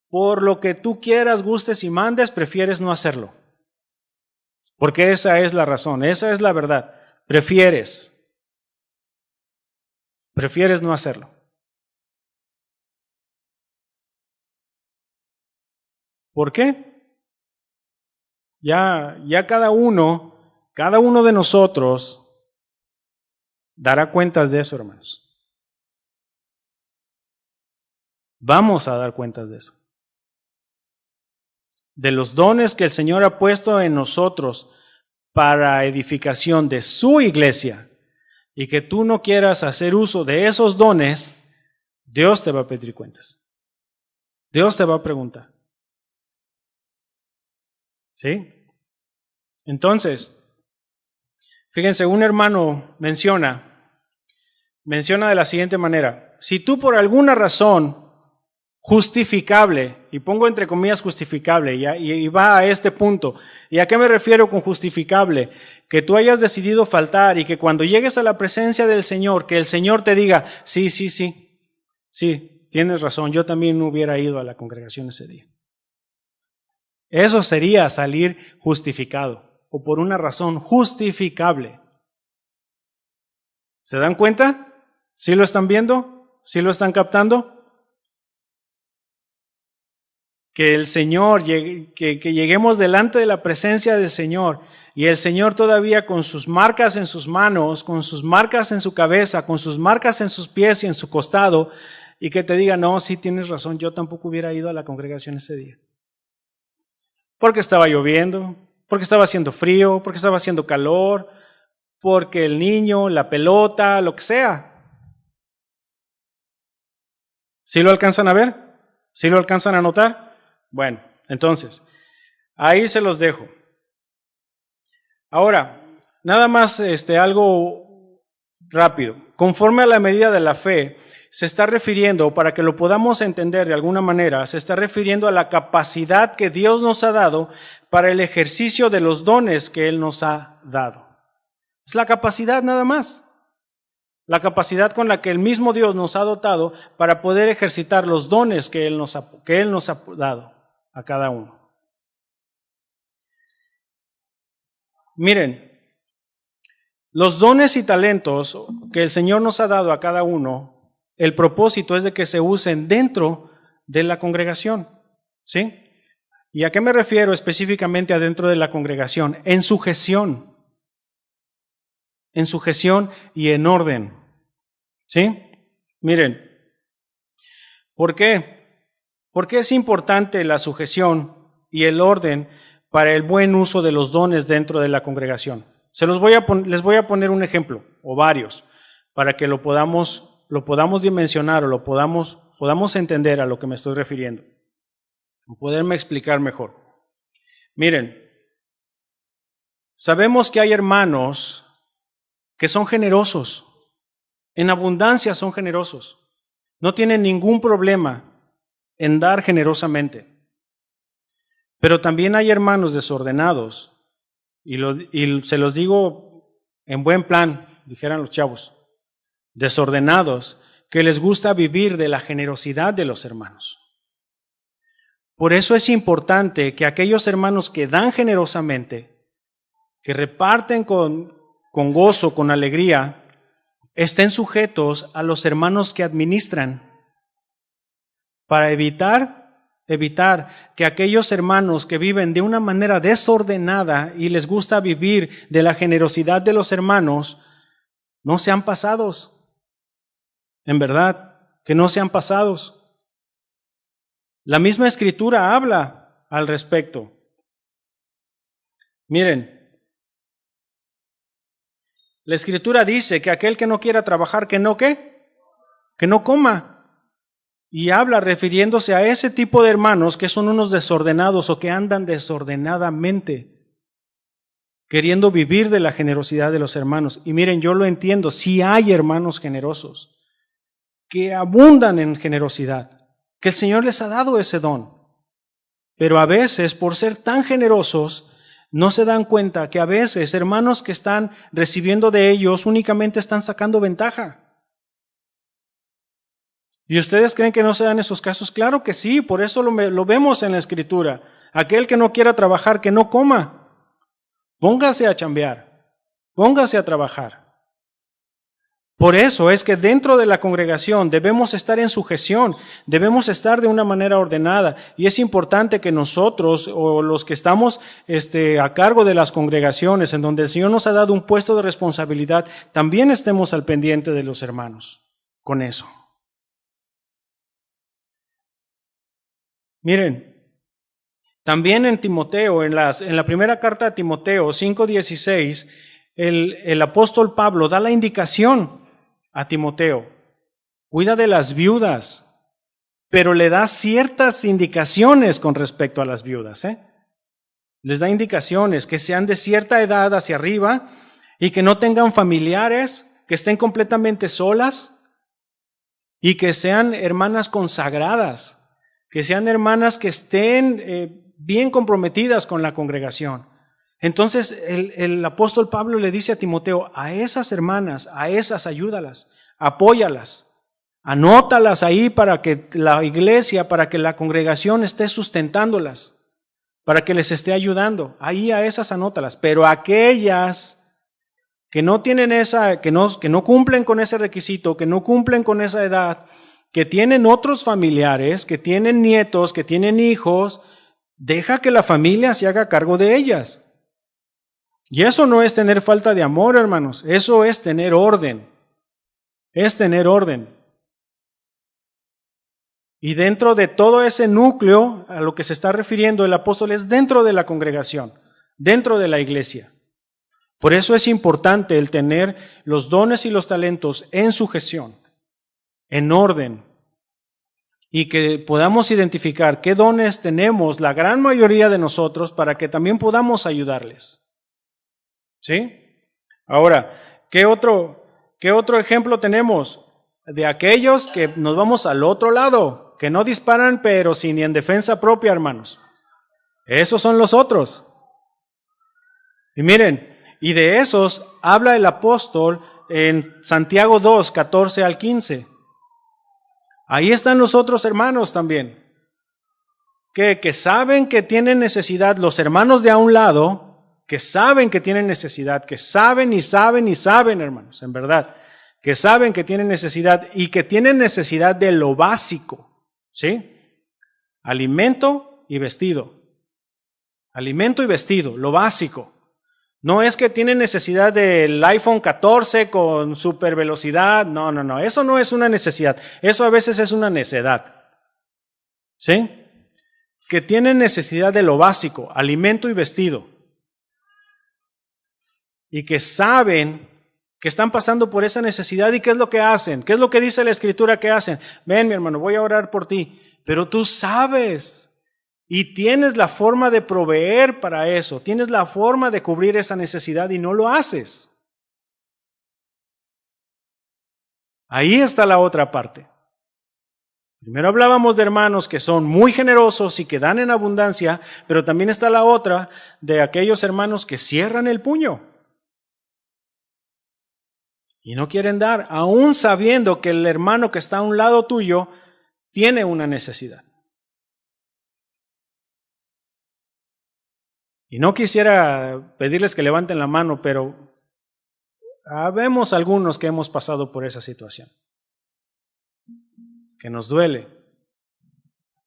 por lo que tú quieras, gustes y mandes, prefieres no hacerlo. Porque esa es la razón, esa es la verdad. Prefieres no hacerlo. ¿Por qué? Ya cada uno de nosotros dará cuentas de eso, hermanos. Vamos a dar cuentas de eso. De los dones que el Señor ha puesto en nosotros para edificación de su iglesia y que tú no quieras hacer uso de esos dones, Dios te va a pedir cuentas. Dios te va a preguntar. ¿Sí? Entonces, fíjense, un hermano menciona de la siguiente manera: si tú por alguna razón justificable, y pongo entre comillas justificable, y va a este punto, ¿y a qué me refiero con justificable? Que tú hayas decidido faltar y que cuando llegues a la presencia del Señor, que el Señor te diga, sí, tienes razón, yo también no hubiera ido a la congregación ese día. Eso sería salir justificado, o por una razón justificable. ¿Se dan cuenta? ¿Sí lo están viendo? ¿Sí lo están captando? Que el Señor, que lleguemos delante de la presencia del Señor y el Señor todavía con sus marcas en sus manos, con sus marcas en su cabeza, con sus marcas en sus pies y en su costado, y que te diga, no, sí tienes razón, yo tampoco hubiera ido a la congregación ese día. Porque estaba lloviendo, porque estaba haciendo frío, porque estaba haciendo calor, porque el niño, la pelota, lo que sea. ¿Sí lo alcanzan a ver? ¿Sí lo alcanzan a notar? Bueno, entonces, ahí se los dejo. Ahora, nada más algo rápido. Conforme a la medida de la fe, se está refiriendo, para que lo podamos entender de alguna manera, se está refiriendo a la capacidad que Dios nos ha dado para el ejercicio de los dones que Él nos ha dado. Es la capacidad nada más. La capacidad con la que el mismo Dios nos ha dotado para poder ejercitar los dones que Él nos ha dado a cada uno. Miren, los dones y talentos que el Señor nos ha dado a cada uno, el propósito es de que se usen dentro de la congregación, ¿sí? ¿Y a qué me refiero específicamente adentro de la congregación? En sujeción y en orden, ¿sí? Miren, ¿por qué? Porque es importante la sujeción y el orden para el buen uso de los dones dentro de la congregación. Les voy a poner un ejemplo, o varios, para que lo podamos dimensionar o lo podamos entender a lo que me estoy refiriendo, o poderme explicar mejor. Miren, sabemos que hay hermanos que son generosos, en abundancia son generosos, no tienen ningún problema en dar generosamente. Pero también hay hermanos desordenados, y se los digo en buen plan, dijeran los chavos, desordenados, que les gusta vivir de la generosidad de los hermanos. Por eso es importante que aquellos hermanos que dan generosamente, que reparten con gozo, con alegría, estén sujetos a los hermanos que administran, para evitar que aquellos hermanos que viven de una manera desordenada y les gusta vivir de la generosidad de los hermanos, no sean pasados. En verdad, que no sean pasados. La misma Escritura habla al respecto. Miren, la Escritura dice que aquel que no quiera trabajar, que no coma. Y habla refiriéndose a ese tipo de hermanos que son unos desordenados o que andan desordenadamente, queriendo vivir de la generosidad de los hermanos. Y miren, yo lo entiendo, sí hay hermanos generosos que abundan en generosidad, que el Señor les ha dado ese don. Pero a veces, por ser tan generosos, no se dan cuenta que a veces hermanos que están recibiendo de ellos únicamente están sacando ventaja. ¿Y ustedes creen que no se dan esos casos? Claro que sí, por eso lo vemos en la Escritura. Aquel que no quiera trabajar, que no coma. Póngase a chambear, póngase a trabajar. Por eso es que dentro de la congregación debemos estar en sujeción, debemos estar de una manera ordenada. Y es importante que nosotros, o los que estamos a cargo de las congregaciones, en donde el Señor nos ha dado un puesto de responsabilidad, también estemos al pendiente de los hermanos con eso. Miren, también en Timoteo, en la primera carta de Timoteo 5:16, el apóstol Pablo da la indicación a Timoteo: cuida de las viudas, pero le da ciertas indicaciones con respecto a las viudas. Les da indicaciones que sean de cierta edad hacia arriba y que no tengan familiares, que estén completamente solas y que sean hermanas consagradas. Que sean hermanas que estén bien comprometidas con la congregación. Entonces el apóstol Pablo le dice a Timoteo: a esas hermanas, a esas ayúdalas, apóyalas, anótalas ahí para que la iglesia, para que la congregación esté sustentándolas, para que les esté ayudando. Ahí a esas anótalas. Pero aquellas que no tienen que no cumplen con ese requisito, que no cumplen con esa edad, que tienen otros familiares, que tienen nietos, que tienen hijos, deja que la familia se haga cargo de ellas. Y eso no es tener falta de amor, hermanos. Eso es tener orden. Es tener orden. Y dentro de todo ese núcleo a lo que se está refiriendo el apóstol es dentro de la congregación, dentro de la iglesia. Por eso es importante el tener los dones y los talentos en sujeción, en orden, y que podamos identificar qué dones tenemos la gran mayoría de nosotros para que también podamos ayudarles. ¿Sí? Ahora, ¿qué otro ejemplo tenemos? De aquellos que nos vamos al otro lado, que no disparan pero sin ni en defensa propia, hermanos. Esos son los otros. Y miren, y de esos habla el apóstol en Santiago 2, 14 al 15. Ahí están los otros hermanos también, que saben que tienen necesidad, los hermanos de a un lado, que saben que tienen necesidad, que saben y saben y saben, hermanos, en verdad, que saben que tienen necesidad y que tienen necesidad de lo básico, ¿sí? Alimento y vestido. Alimento y vestido, lo básico. No es que tienen necesidad del iPhone 14 con super velocidad. No. Eso no es una necesidad. Eso a veces es una necedad. ¿Sí? Que tienen necesidad de lo básico, alimento y vestido. Y que saben que están pasando por esa necesidad y qué es lo que hacen. ¿Qué es lo que dice la Escritura que hacen? Ven, mi hermano, voy a orar por ti. Pero tú sabes. Y tienes la forma de proveer para eso, tienes la forma de cubrir esa necesidad y no lo haces. Ahí está la otra parte. Primero hablábamos de hermanos que son muy generosos y que dan en abundancia, pero también está la otra de aquellos hermanos que cierran el puño y no quieren dar, aún sabiendo que el hermano que está a un lado tuyo tiene una necesidad. Y no quisiera pedirles que levanten la mano, pero habemos algunos que hemos pasado por esa situación, que nos duele.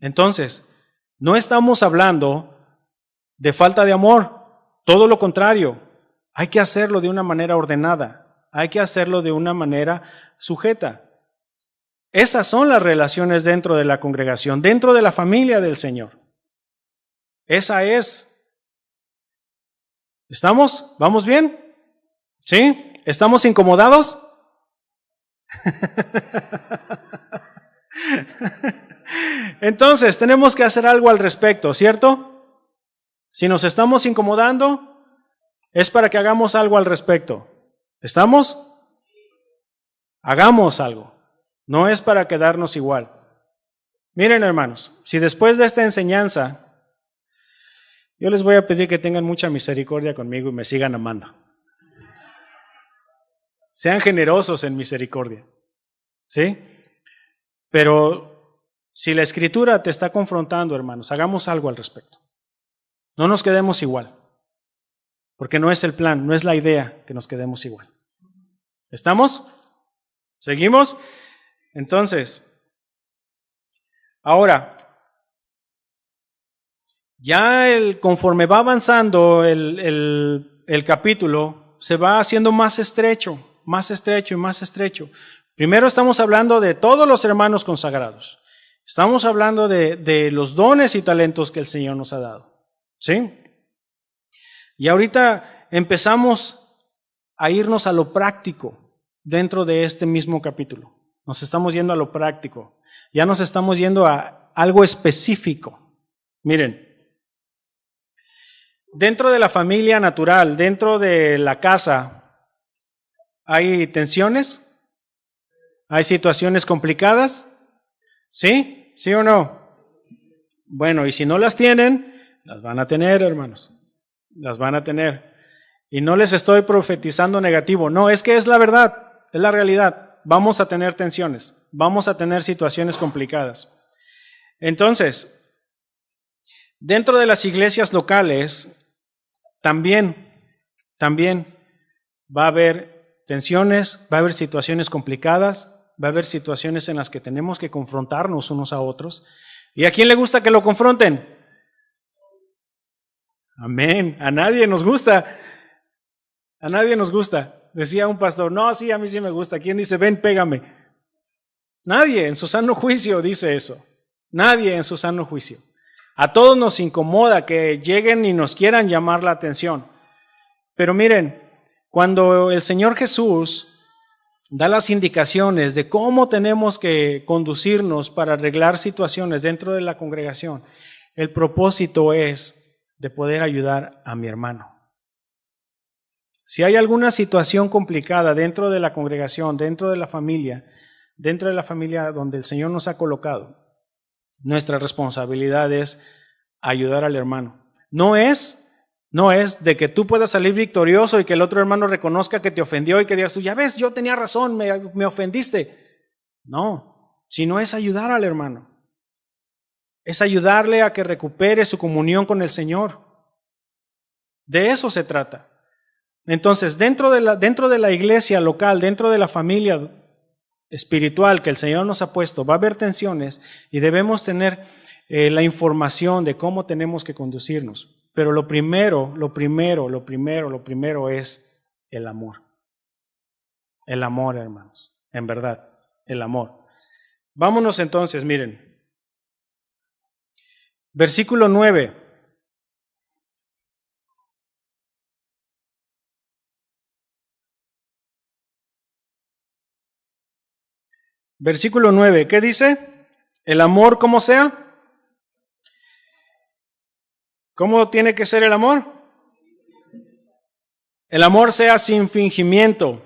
Entonces, no estamos hablando de falta de amor, todo lo contrario. Hay que hacerlo de una manera ordenada, hay que hacerlo de una manera sujeta. Esas son las relaciones dentro de la congregación, dentro de la familia del Señor. Esa es. ¿Estamos? ¿Vamos bien? ¿Sí? ¿Estamos incomodados? Entonces, tenemos que hacer algo al respecto, ¿cierto? Si nos estamos incomodando, es para que hagamos algo al respecto. ¿Estamos? Hagamos algo. No es para quedarnos igual. Miren, hermanos, si después de esta enseñanza yo les voy a pedir que tengan mucha misericordia conmigo y me sigan amando. Sean generosos en misericordia. ¿Sí? Pero si la Escritura te está confrontando, hermanos, hagamos algo al respecto. No nos quedemos igual. Porque no es el plan, no es la idea que nos quedemos igual. ¿Estamos? ¿Seguimos? Entonces, ahora, ya conforme va avanzando el capítulo, se va haciendo más estrecho y más estrecho. Primero estamos hablando de todos los hermanos consagrados. Estamos hablando de los dones y talentos que el Señor nos ha dado. ¿Sí? Y ahorita empezamos a irnos a lo práctico dentro de este mismo capítulo. Nos estamos yendo a lo práctico. Ya nos estamos yendo a algo específico. Miren. Dentro de la familia natural, dentro de la casa, ¿hay tensiones? ¿Hay situaciones complicadas? ¿Sí? ¿Sí o no? Bueno, y si no las tienen, las van a tener, hermanos. Las van a tener. Y no les estoy profetizando negativo. No, es que es la verdad, es la realidad. Vamos a tener tensiones, vamos a tener situaciones complicadas. Entonces, dentro de las iglesias locales, también va a haber tensiones, va a haber situaciones complicadas, va a haber situaciones en las que tenemos que confrontarnos unos a otros. ¿Y a quién le gusta que lo confronten? Amén, a nadie nos gusta. A nadie nos gusta. Decía un pastor, no, sí, a mí sí me gusta. ¿Quién dice, ven, pégame? Nadie en su sano juicio dice eso. Nadie en su sano juicio. A todos nos incomoda que lleguen y nos quieran llamar la atención. Pero miren, cuando el Señor Jesús da las indicaciones de cómo tenemos que conducirnos para arreglar situaciones dentro de la congregación, el propósito es de poder ayudar a mi hermano. Si hay alguna situación complicada dentro de la congregación, dentro de la familia donde el Señor nos ha colocado, nuestra responsabilidad es ayudar al hermano. No es de que tú puedas salir victorioso y que el otro hermano reconozca que te ofendió y que digas tú, ya ves, yo tenía razón, me ofendiste. No, sino es ayudar al hermano. Es ayudarle a que recupere su comunión con el Señor. De eso se trata. Entonces, dentro de la iglesia local, dentro de la familia espiritual que el Señor nos ha puesto, va a haber tensiones y debemos tener la información de cómo tenemos que conducirnos. Pero lo primero es el amor. El amor, hermanos, en verdad, el amor. Vámonos entonces, miren. Versículo 9. Versículo 9, ¿qué dice? El amor, ¿cómo sea? ¿Cómo tiene que ser el amor? El amor sea sin fingimiento.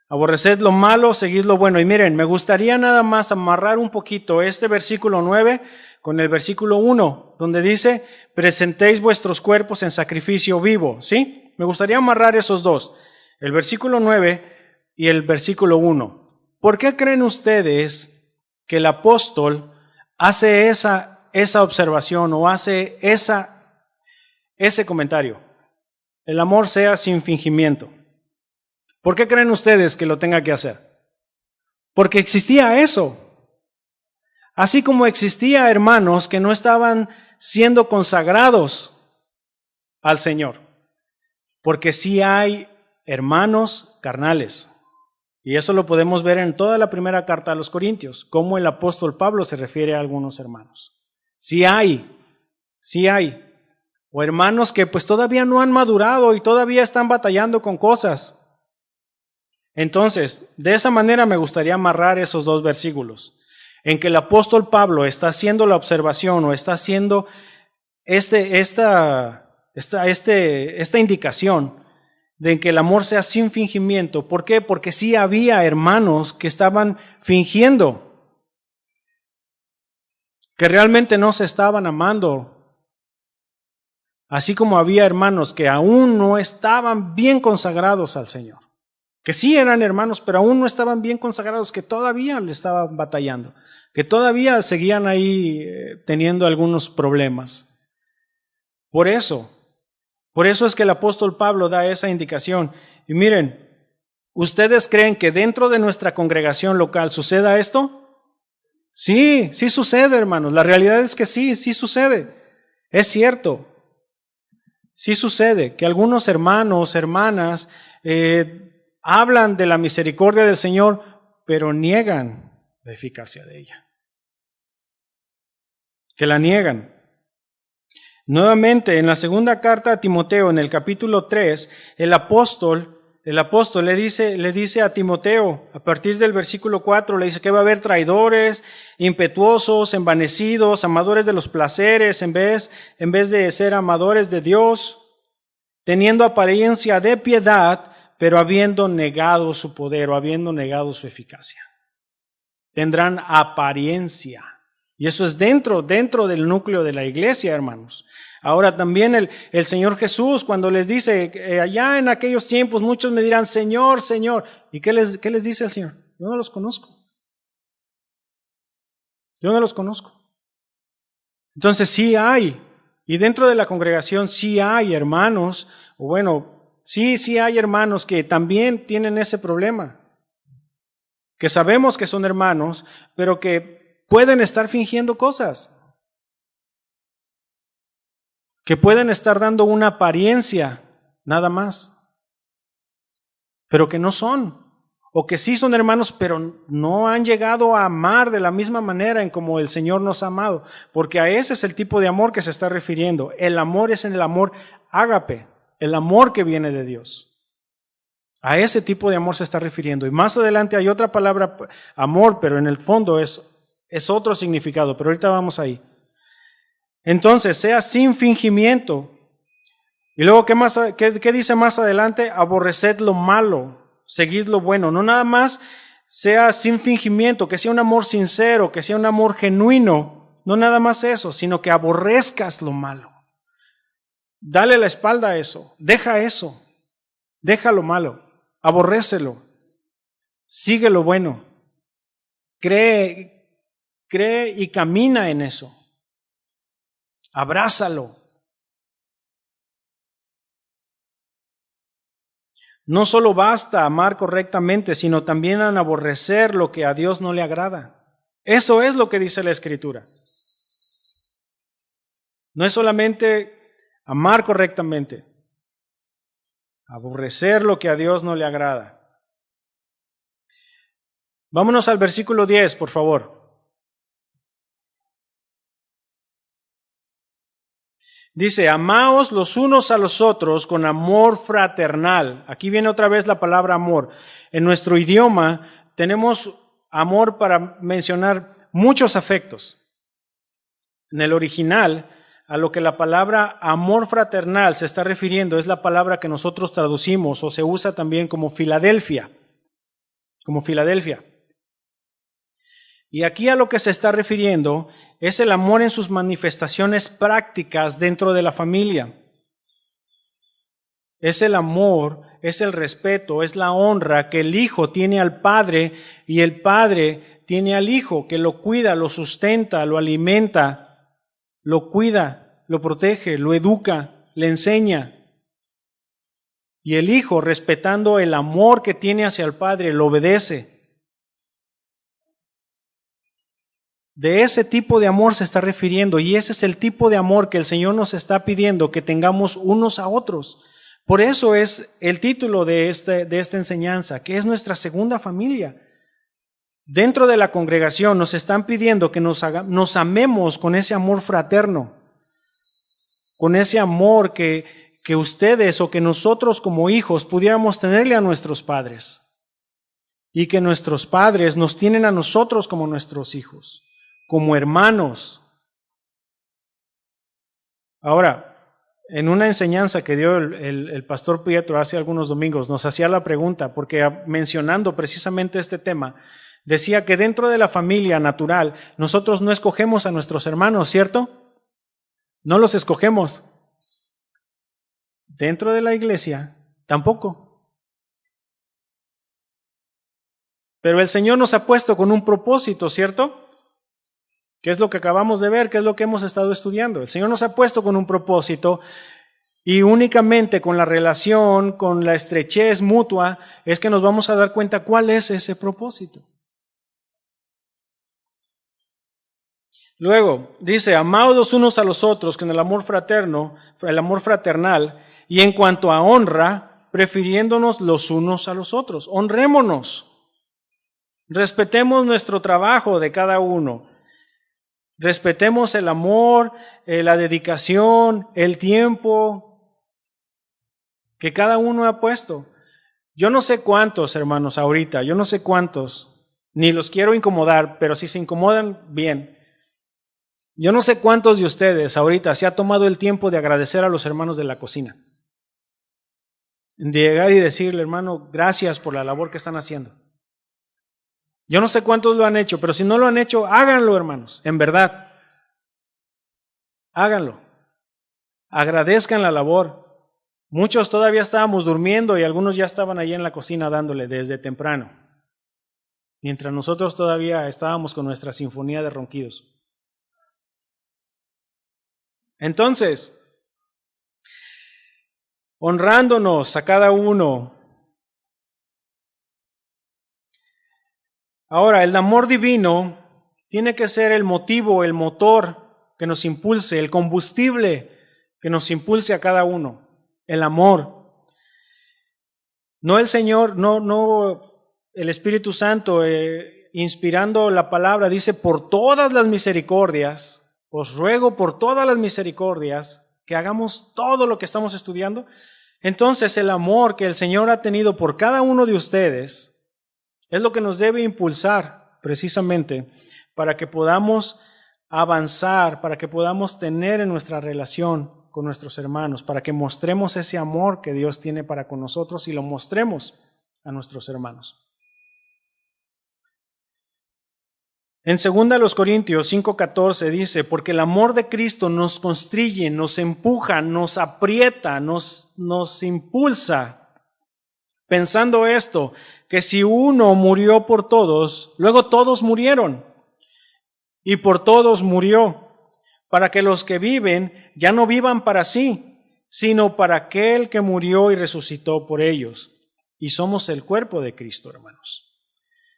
Aborreced lo malo, seguid lo bueno. Y miren, me gustaría nada más amarrar un poquito este versículo 9 con el versículo 1, donde dice, presentéis vuestros cuerpos en sacrificio vivo, ¿sí? Me gustaría amarrar esos dos, el versículo 9 y el versículo 1. ¿Por qué creen ustedes que el apóstol hace esa observación o hace ese comentario? El amor sea sin fingimiento. ¿Por qué creen ustedes que lo tenga que hacer? Porque existía eso. Así como existía hermanos que no estaban siendo consagrados al Señor. Porque sí hay hermanos carnales. Y eso lo podemos ver en toda la primera carta a los Corintios, cómo el apóstol Pablo se refiere a algunos hermanos. Sí hay. O hermanos que pues todavía no han madurado y todavía están batallando con cosas. Entonces, de esa manera me gustaría amarrar esos dos versículos, en que el apóstol Pablo está haciendo la observación o está haciendo esta indicación de que el amor sea sin fingimiento. ¿Por qué? Porque sí había hermanos que estaban fingiendo, que realmente no se estaban amando. Así como había hermanos que aún no estaban bien consagrados al Señor. Que sí eran hermanos, pero aún no estaban bien consagrados, que todavía le estaban batallando, que todavía seguían ahí teniendo algunos problemas. Por eso es que el apóstol Pablo da esa indicación. Y miren, ¿ustedes creen que dentro de nuestra congregación local suceda esto? Sí sucede, hermanos. La realidad es que sí sucede. Es cierto. Sí sucede que algunos hermanos, hermanas, hablan de la misericordia del Señor, pero niegan la eficacia de ella. Que la niegan. Nuevamente, en la segunda carta a Timoteo, en el capítulo 3, el apóstol le dice a Timoteo, a partir del versículo 4, le dice que va a haber traidores, impetuosos, envanecidos, amadores de los placeres, en vez de ser amadores de Dios, teniendo apariencia de piedad, pero habiendo negado su poder o habiendo negado su eficacia. Tendrán apariencia. Y eso es dentro del núcleo de la iglesia, hermanos. Ahora también el Señor Jesús, cuando les dice, allá en aquellos tiempos muchos me dirán, Señor, Señor. ¿Y qué les dice el Señor? Yo no los conozco. Entonces sí hay, y dentro de la congregación sí hay hermanos, o bueno, sí hay hermanos que también tienen ese problema. Que sabemos que son hermanos, pero que pueden estar fingiendo cosas. Que pueden estar dando una apariencia, nada más. pero que no son. O que sí son hermanos, pero no han llegado a amar de la misma manera en como el Señor nos ha amado. Porque a ese es el tipo de amor que se está refiriendo. El amor es en el amor ágape, el amor que viene de Dios. A ese tipo de amor se está refiriendo. Y más adelante hay otra palabra, amor, pero en el fondo es otro significado. Pero ahorita vamos ahí. Entonces, sea sin fingimiento. Y luego, ¿qué dice más adelante? Aborreced lo malo. Seguid lo bueno, no nada más sea sin fingimiento, que sea un amor sincero, que sea un amor genuino, no nada más eso, sino que aborrezcas lo malo. Dale la espalda a eso, deja lo malo, aborrécelo, sigue lo bueno, cree y camina en eso, abrázalo. No solo basta amar correctamente, sino también en aborrecer lo que a Dios no le agrada. Eso es lo que dice la Escritura. No es solamente amar correctamente, aborrecer lo que a Dios no le agrada. Vámonos al versículo 10, por favor. Dice, amaos los unos a los otros con amor fraternal. Aquí viene otra vez la palabra amor. En nuestro idioma tenemos amor para mencionar muchos afectos. En el original, a lo que la palabra amor fraternal se está refiriendo es la palabra que nosotros traducimos o se usa también como Filadelfia. Como Filadelfia. Y aquí a lo que se está refiriendo es el amor en sus manifestaciones prácticas dentro de la familia. Es el amor, es el respeto, es la honra que el hijo tiene al padre y el padre tiene al hijo, que lo cuida, lo sustenta, lo alimenta, lo cuida, lo protege, lo educa, le enseña. Y el hijo, respetando el amor que tiene hacia el padre, lo obedece. De ese tipo de amor se está refiriendo y ese es el tipo de amor que el Señor nos está pidiendo que tengamos unos a otros. Por eso es el título de esta enseñanza, que es nuestra segunda familia. Dentro de la congregación nos están pidiendo que nos amemos con ese amor fraterno, con ese amor que ustedes o que nosotros como hijos pudiéramos tenerle a nuestros padres y que nuestros padres nos tienen a nosotros como nuestros hijos. Como hermanos. Ahora, en una enseñanza que dio el pastor Pietro hace algunos domingos, nos hacía la pregunta, porque mencionando precisamente este tema, decía que dentro de la familia natural, nosotros no escogemos a nuestros hermanos, ¿cierto? No los escogemos. Dentro de la iglesia, tampoco. Pero el Señor nos ha puesto con un propósito, ¿cierto? ¿Qué es lo que acabamos de ver? ¿Qué es lo que hemos estado estudiando? El Señor nos ha puesto con un propósito y únicamente con la relación, con la estrechez mutua, es que nos vamos a dar cuenta cuál es ese propósito. Luego, dice, amaos los unos a los otros con el amor fraterno, el amor fraternal, y en cuanto a honra, prefiriéndonos los unos a los otros. Honrémonos. Respetemos nuestro trabajo de cada uno. Respetemos el amor, la dedicación, el tiempo que cada uno ha puesto. Yo no sé cuántos, hermanos, ahorita, yo no sé cuántos, ni los quiero incomodar, pero si se incomodan, bien. Yo no sé cuántos de ustedes ahorita se ha tomado el tiempo de agradecer a los hermanos de la cocina. De llegar y decirle, hermano, gracias por la labor que están haciendo. Yo no sé cuántos lo han hecho, pero si no lo han hecho, háganlo, hermanos, en verdad. Háganlo. Agradezcan la labor. Muchos todavía estábamos durmiendo y algunos ya estaban allí en la cocina dándole desde temprano. Mientras nosotros todavía estábamos con nuestra sinfonía de ronquidos. Entonces, honrándonos a cada uno. Ahora, el amor divino tiene que ser el motivo, el motor que nos impulse, el combustible que nos impulse a cada uno, el amor. No el Señor, no el Espíritu Santo inspirando la palabra, dice, por todas las misericordias, os ruego por todas las misericordias que hagamos todo lo que estamos estudiando. Entonces el amor que el Señor ha tenido por cada uno de ustedes es lo que nos debe impulsar precisamente para que podamos avanzar, para que podamos tener en nuestra relación con nuestros hermanos, para que mostremos ese amor que Dios tiene para con nosotros y lo mostremos a nuestros hermanos. En 2 Corintios 5:14 dice, porque el amor de Cristo nos constriñe, nos empuja, nos aprieta, nos impulsa, pensando esto, que si uno murió por todos, luego todos murieron, y por todos murió, para que los que viven ya no vivan para sí, sino para aquel que murió y resucitó por ellos. Y somos el cuerpo de Cristo, hermanos.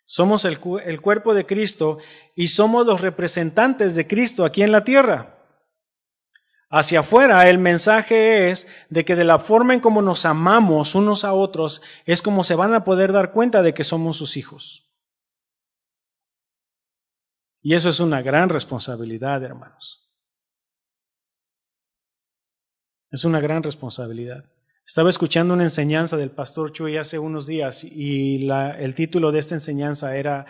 Somos el cuerpo de Cristo y somos los representantes de Cristo aquí en la tierra. Hacia afuera el mensaje es de que de la forma en como nos amamos unos a otros es como se van a poder dar cuenta de que somos sus hijos. Y eso es una gran responsabilidad, hermanos. Es una gran responsabilidad. Estaba escuchando una enseñanza del pastor Chuy hace unos días y el título de esta enseñanza era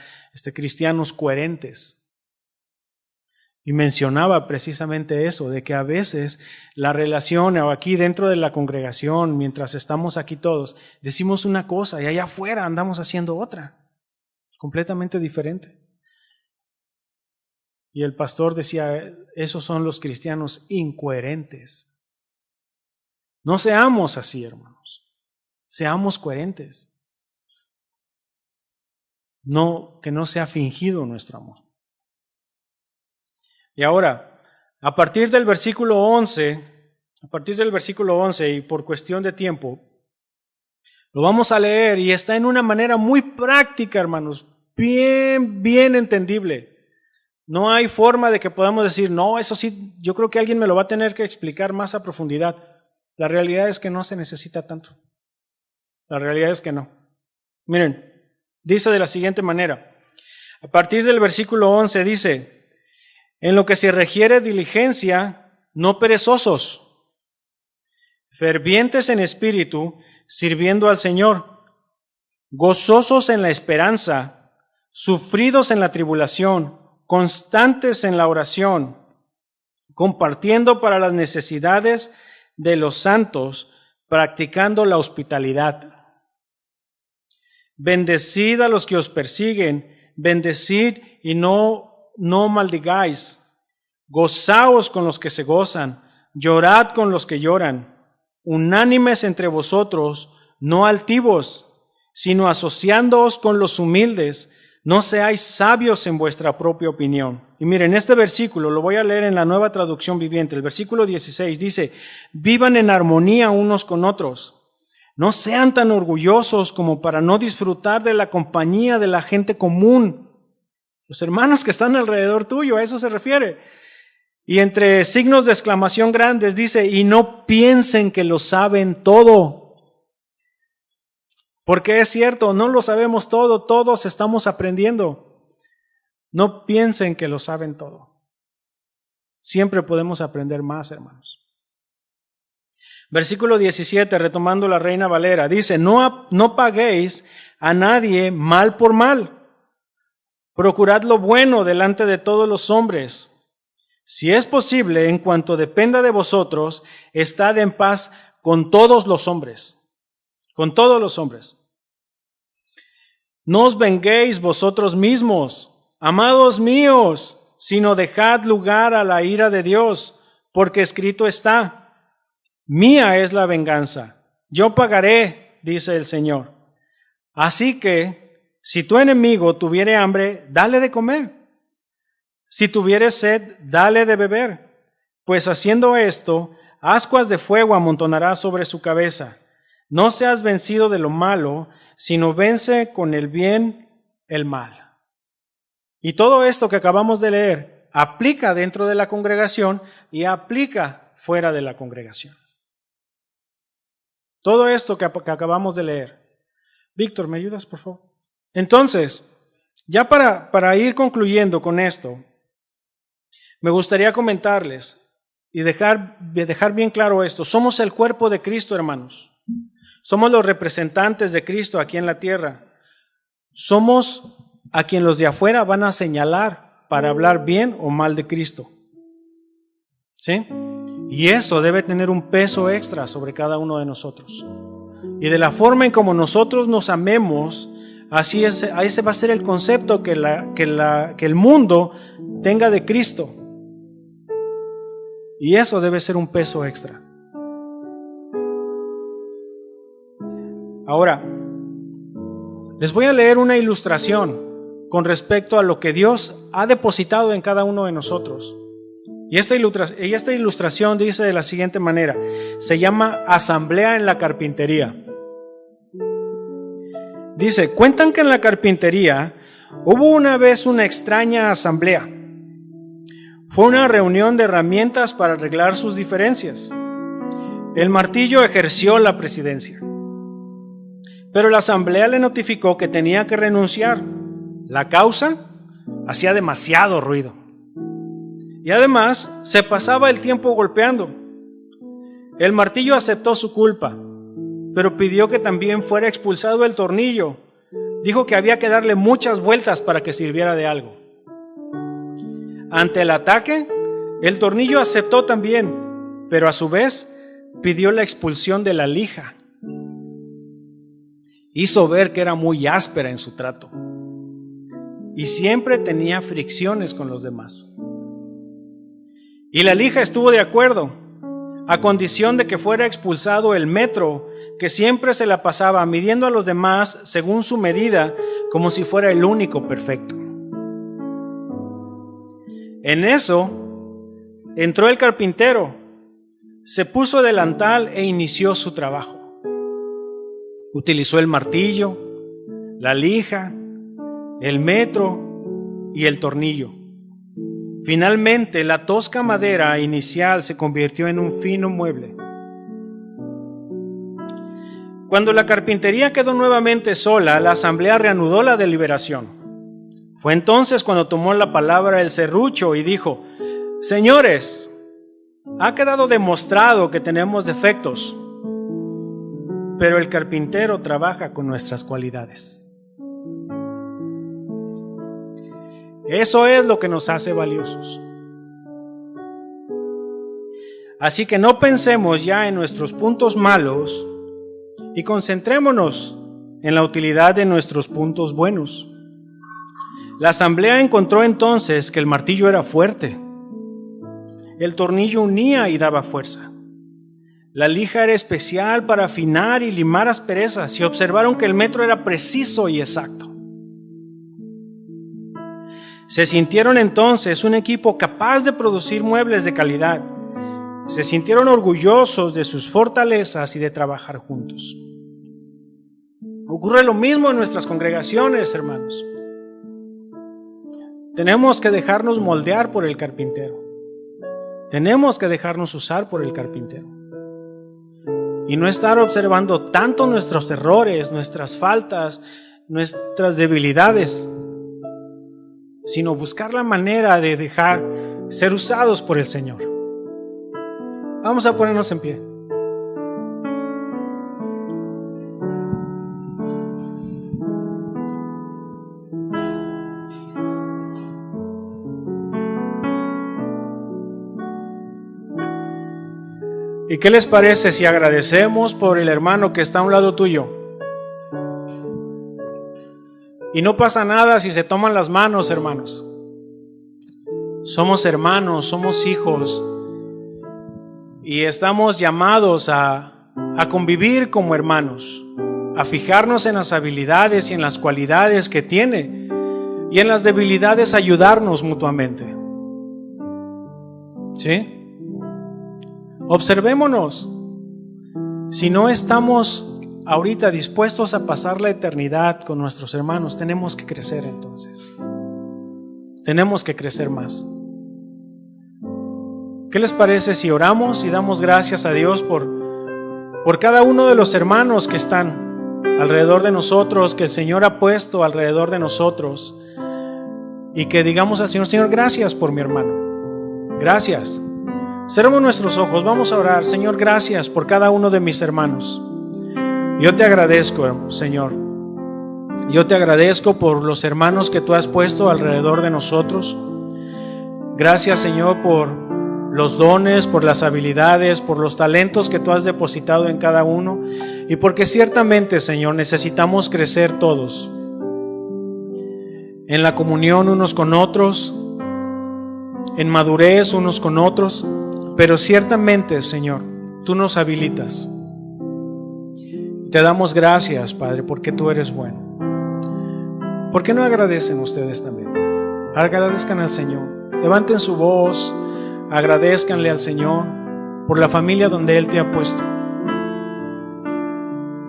Cristianos coherentes. Y mencionaba precisamente eso, de que a veces la relación o aquí dentro de la congregación, mientras estamos aquí todos, decimos una cosa y allá afuera andamos haciendo otra, completamente diferente. Y el pastor decía, esos son los cristianos incoherentes. No seamos así, hermanos. Seamos coherentes. No, que no sea fingido nuestro amor. Y ahora, a partir del versículo 11 y por cuestión de tiempo, lo vamos a leer y está en una manera muy práctica, hermanos, bien entendible. No hay forma de que podamos decir, no, eso sí, yo creo que alguien me lo va a tener que explicar más a profundidad. La realidad es que no se necesita tanto. La realidad es que no. Miren, dice de la siguiente manera. A partir del versículo 11 dice, en lo que se requiere diligencia, no perezosos, fervientes en espíritu, sirviendo al Señor, gozosos en la esperanza, sufridos en la tribulación, constantes en la oración, compartiendo para las necesidades de los santos, practicando la hospitalidad. Bendecid a los que os persiguen, bendecid y no maldigáis. Gozaos con los que se gozan, llorad con los que lloran. Unánimes entre vosotros, no altivos, sino asociándoos con los humildes. No seáis sabios en vuestra propia opinión. Y miren, este versículo lo voy a leer en la Nueva Traducción Viviente. El versículo 16 dice, vivan en armonía unos con otros. No sean tan orgullosos como para no disfrutar de la compañía de la gente común. Los hermanos que están alrededor tuyo, a eso se refiere. Y entre signos de exclamación grandes dice, y no piensen que lo saben todo. Porque es cierto, no lo sabemos todo, todos estamos aprendiendo. No piensen que lo saben todo. Siempre podemos aprender más, hermanos. Versículo 17, retomando la Reina Valera, dice, no paguéis a nadie mal por mal. Procurad lo bueno delante de todos los hombres. Si es posible, en cuanto dependa de vosotros, estad en paz con todos los hombres. Con todos los hombres. No os venguéis vosotros mismos, amados míos, sino dejad lugar a la ira de Dios, porque escrito está, mía es la venganza, yo pagaré, dice el Señor. Así que, si tu enemigo tuviere hambre, dale de comer. Si tuviere sed, dale de beber. Pues haciendo esto, ascuas de fuego amontonarás sobre su cabeza. No seas vencido de lo malo, sino vence con el bien el mal. Y todo esto que acabamos de leer aplica dentro de la congregación y aplica fuera de la congregación. Todo esto que acabamos de leer Víctor, ¿me ayudas, por favor? Entonces, ya para ir concluyendo con esto, me gustaría comentarles y dejar bien claro esto. Somos el cuerpo de Cristo, hermanos. Somos los representantes de Cristo aquí en la tierra. Somos a quien los de afuera van a señalar para hablar bien o mal de Cristo. ¿Sí? Y eso debe tener un peso extra sobre cada uno de nosotros. Y de la forma en como nosotros nos amemos, ese va a ser el concepto que el mundo tenga de Cristo. Y eso debe ser un peso extra. Ahora, les voy a leer una ilustración con respecto a lo que Dios ha depositado en cada uno de nosotros. Y esta ilustración dice de la siguiente manera: se llama Asamblea en la Carpintería. Dice, cuentan que en la carpintería hubo una vez una extraña asamblea. Fue una reunión de herramientas para arreglar sus diferencias. El martillo ejerció la presidencia, pero la asamblea le notificó que tenía que renunciar. La causa: hacía demasiado ruido. Y además se pasaba el tiempo golpeando. El martillo aceptó su culpa, pero pidió que también fuera expulsado el tornillo. Dijo que había que darle muchas vueltas para que sirviera de algo. Ante el ataque, el tornillo aceptó también, pero a su vez pidió la expulsión de la lija. Hizo ver que era muy áspera en su trato y siempre tenía fricciones con los demás. Y la lija estuvo de acuerdo, a condición de que fuera expulsado el metro, que siempre se la pasaba midiendo a los demás según su medida, como si fuera el único perfecto. En eso entró el carpintero, se puso delantal e inició su trabajo. Utilizó el martillo, la lija, el metro y el tornillo. Finalmente, la tosca madera inicial se convirtió en un fino mueble. Cuando la carpintería quedó nuevamente sola, la asamblea reanudó la deliberación. Fue entonces cuando tomó la palabra el serrucho y dijo: señores, ha quedado demostrado que tenemos defectos, pero el carpintero trabaja con nuestras cualidades. Eso es lo que nos hace valiosos. Así que no pensemos ya en nuestros puntos malos y concentrémonos en la utilidad de nuestros puntos buenos. La asamblea encontró entonces que el martillo era fuerte, el tornillo unía y daba fuerza, la lija era especial para afinar y limar asperezas, y observaron que el metro era preciso y exacto. Se sintieron entonces un equipo capaz de producir muebles de calidad. Se sintieron orgullosos de sus fortalezas y de trabajar juntos. Ocurre lo mismo en nuestras congregaciones, hermanos. Tenemos que dejarnos moldear por el carpintero. Tenemos que dejarnos usar por el carpintero. Y no estar observando tanto nuestros errores, nuestras faltas, nuestras debilidades, sino buscar la manera de dejar ser usados por el Señor. Vamos a ponernos en pie. ¿Y qué les parece si agradecemos por el hermano que está a un lado tuyo? Y no pasa nada si se toman las manos, hermanos. Somos hermanos, somos hijos, y estamos llamados a convivir como hermanos, a fijarnos en las habilidades y en las cualidades que tiene, y en las debilidades ayudarnos mutuamente. ¿Sí? Observémonos. Si no estamos ahorita dispuestos a pasar la eternidad con nuestros hermanos, tenemos que crecer entonces. Tenemos que crecer más. ¿Qué les parece si oramos y damos gracias a Dios por cada uno de los hermanos que están alrededor de nosotros, que el Señor ha puesto alrededor de nosotros, y que digamos al Señor: Señor, gracias por mi hermano, gracias. Cerremos nuestros ojos, vamos a orar. Señor, gracias por cada uno de mis hermanos. Yo te agradezco, Señor. Yo te agradezco por los hermanos que tú has puesto alrededor de nosotros. Gracias, Señor, por los dones, por las habilidades, por los talentos que tú has depositado en cada uno, y porque ciertamente, Señor, necesitamos crecer todos en la comunión unos con otros, en madurez unos con otros, pero ciertamente, Señor, tú nos habilitas. Te damos gracias, Padre, porque tú eres bueno. ¿Por qué no agradecen ustedes también? Agradezcan al Señor, levanten su voz, agradezcanle al Señor por la familia donde Él te ha puesto.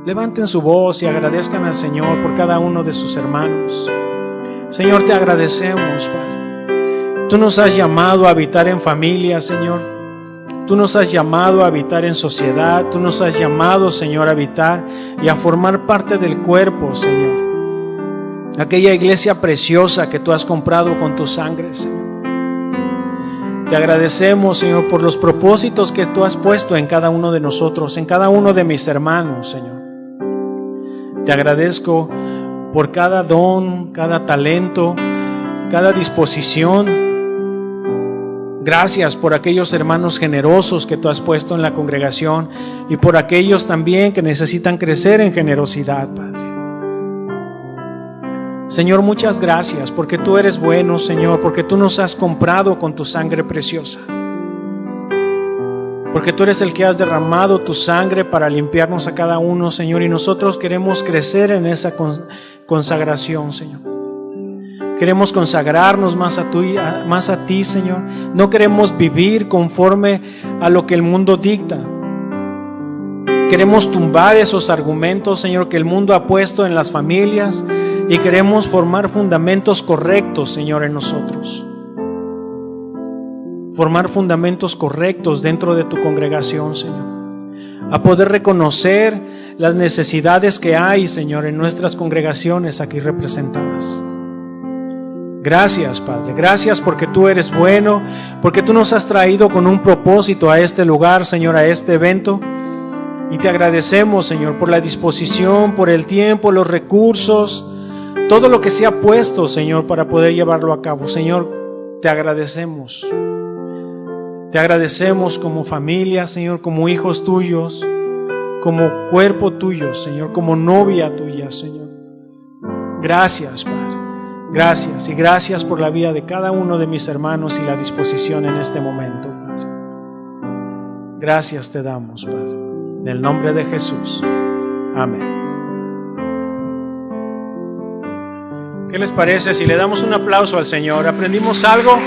Levanten su voz y agradezcan al Señor por cada uno de sus hermanos. Señor, te agradecemos, Padre. Tú nos has llamado a habitar en familia, Señor. Tú nos has llamado a habitar en sociedad. Tú nos has llamado, Señor, a habitar y a formar parte del cuerpo, Señor. Aquella iglesia preciosa que tú has comprado con tu sangre, Señor. Te agradecemos, Señor, por los propósitos que tú has puesto en cada uno de nosotros, en cada uno de mis hermanos, Señor. Te agradezco por cada don, cada talento, cada disposición. Gracias por aquellos hermanos generosos que tú has puesto en la congregación, y por aquellos también que necesitan crecer en generosidad, Padre. Señor, muchas gracias porque tú eres bueno, Señor, porque tú nos has comprado con tu sangre preciosa, porque tú eres el que has derramado tu sangre para limpiarnos a cada uno, Señor, y nosotros queremos crecer en esa consagración, Señor. Queremos consagrarnos más a ti, Señor. No queremos vivir conforme a lo que el mundo dicta. Queremos tumbar esos argumentos, Señor, que el mundo ha puesto en las familias, y queremos formar fundamentos correctos, Señor, en nosotros. Formar fundamentos correctos dentro de tu congregación, Señor. A poder reconocer las necesidades que hay, Señor, en nuestras congregaciones aquí representadas. Gracias, Padre. Gracias porque tú eres bueno, porque tú nos has traído con un propósito a este lugar, Señor, a este evento. Y te agradecemos, Señor, por la disposición, por el tiempo, los recursos, todo lo que se ha puesto, Señor, para poder llevarlo a cabo. Señor, te agradecemos. Te agradecemos como familia, Señor, como hijos tuyos, como cuerpo tuyo, Señor, como novia tuya, Señor. Gracias, Padre. Gracias, y gracias por la vida de cada uno de mis hermanos y la disposición en este momento, Padre. Gracias te damos, Padre. En el nombre de Jesús. Amén. ¿Qué les parece si le damos un aplauso al Señor? ¿Aprendimos algo?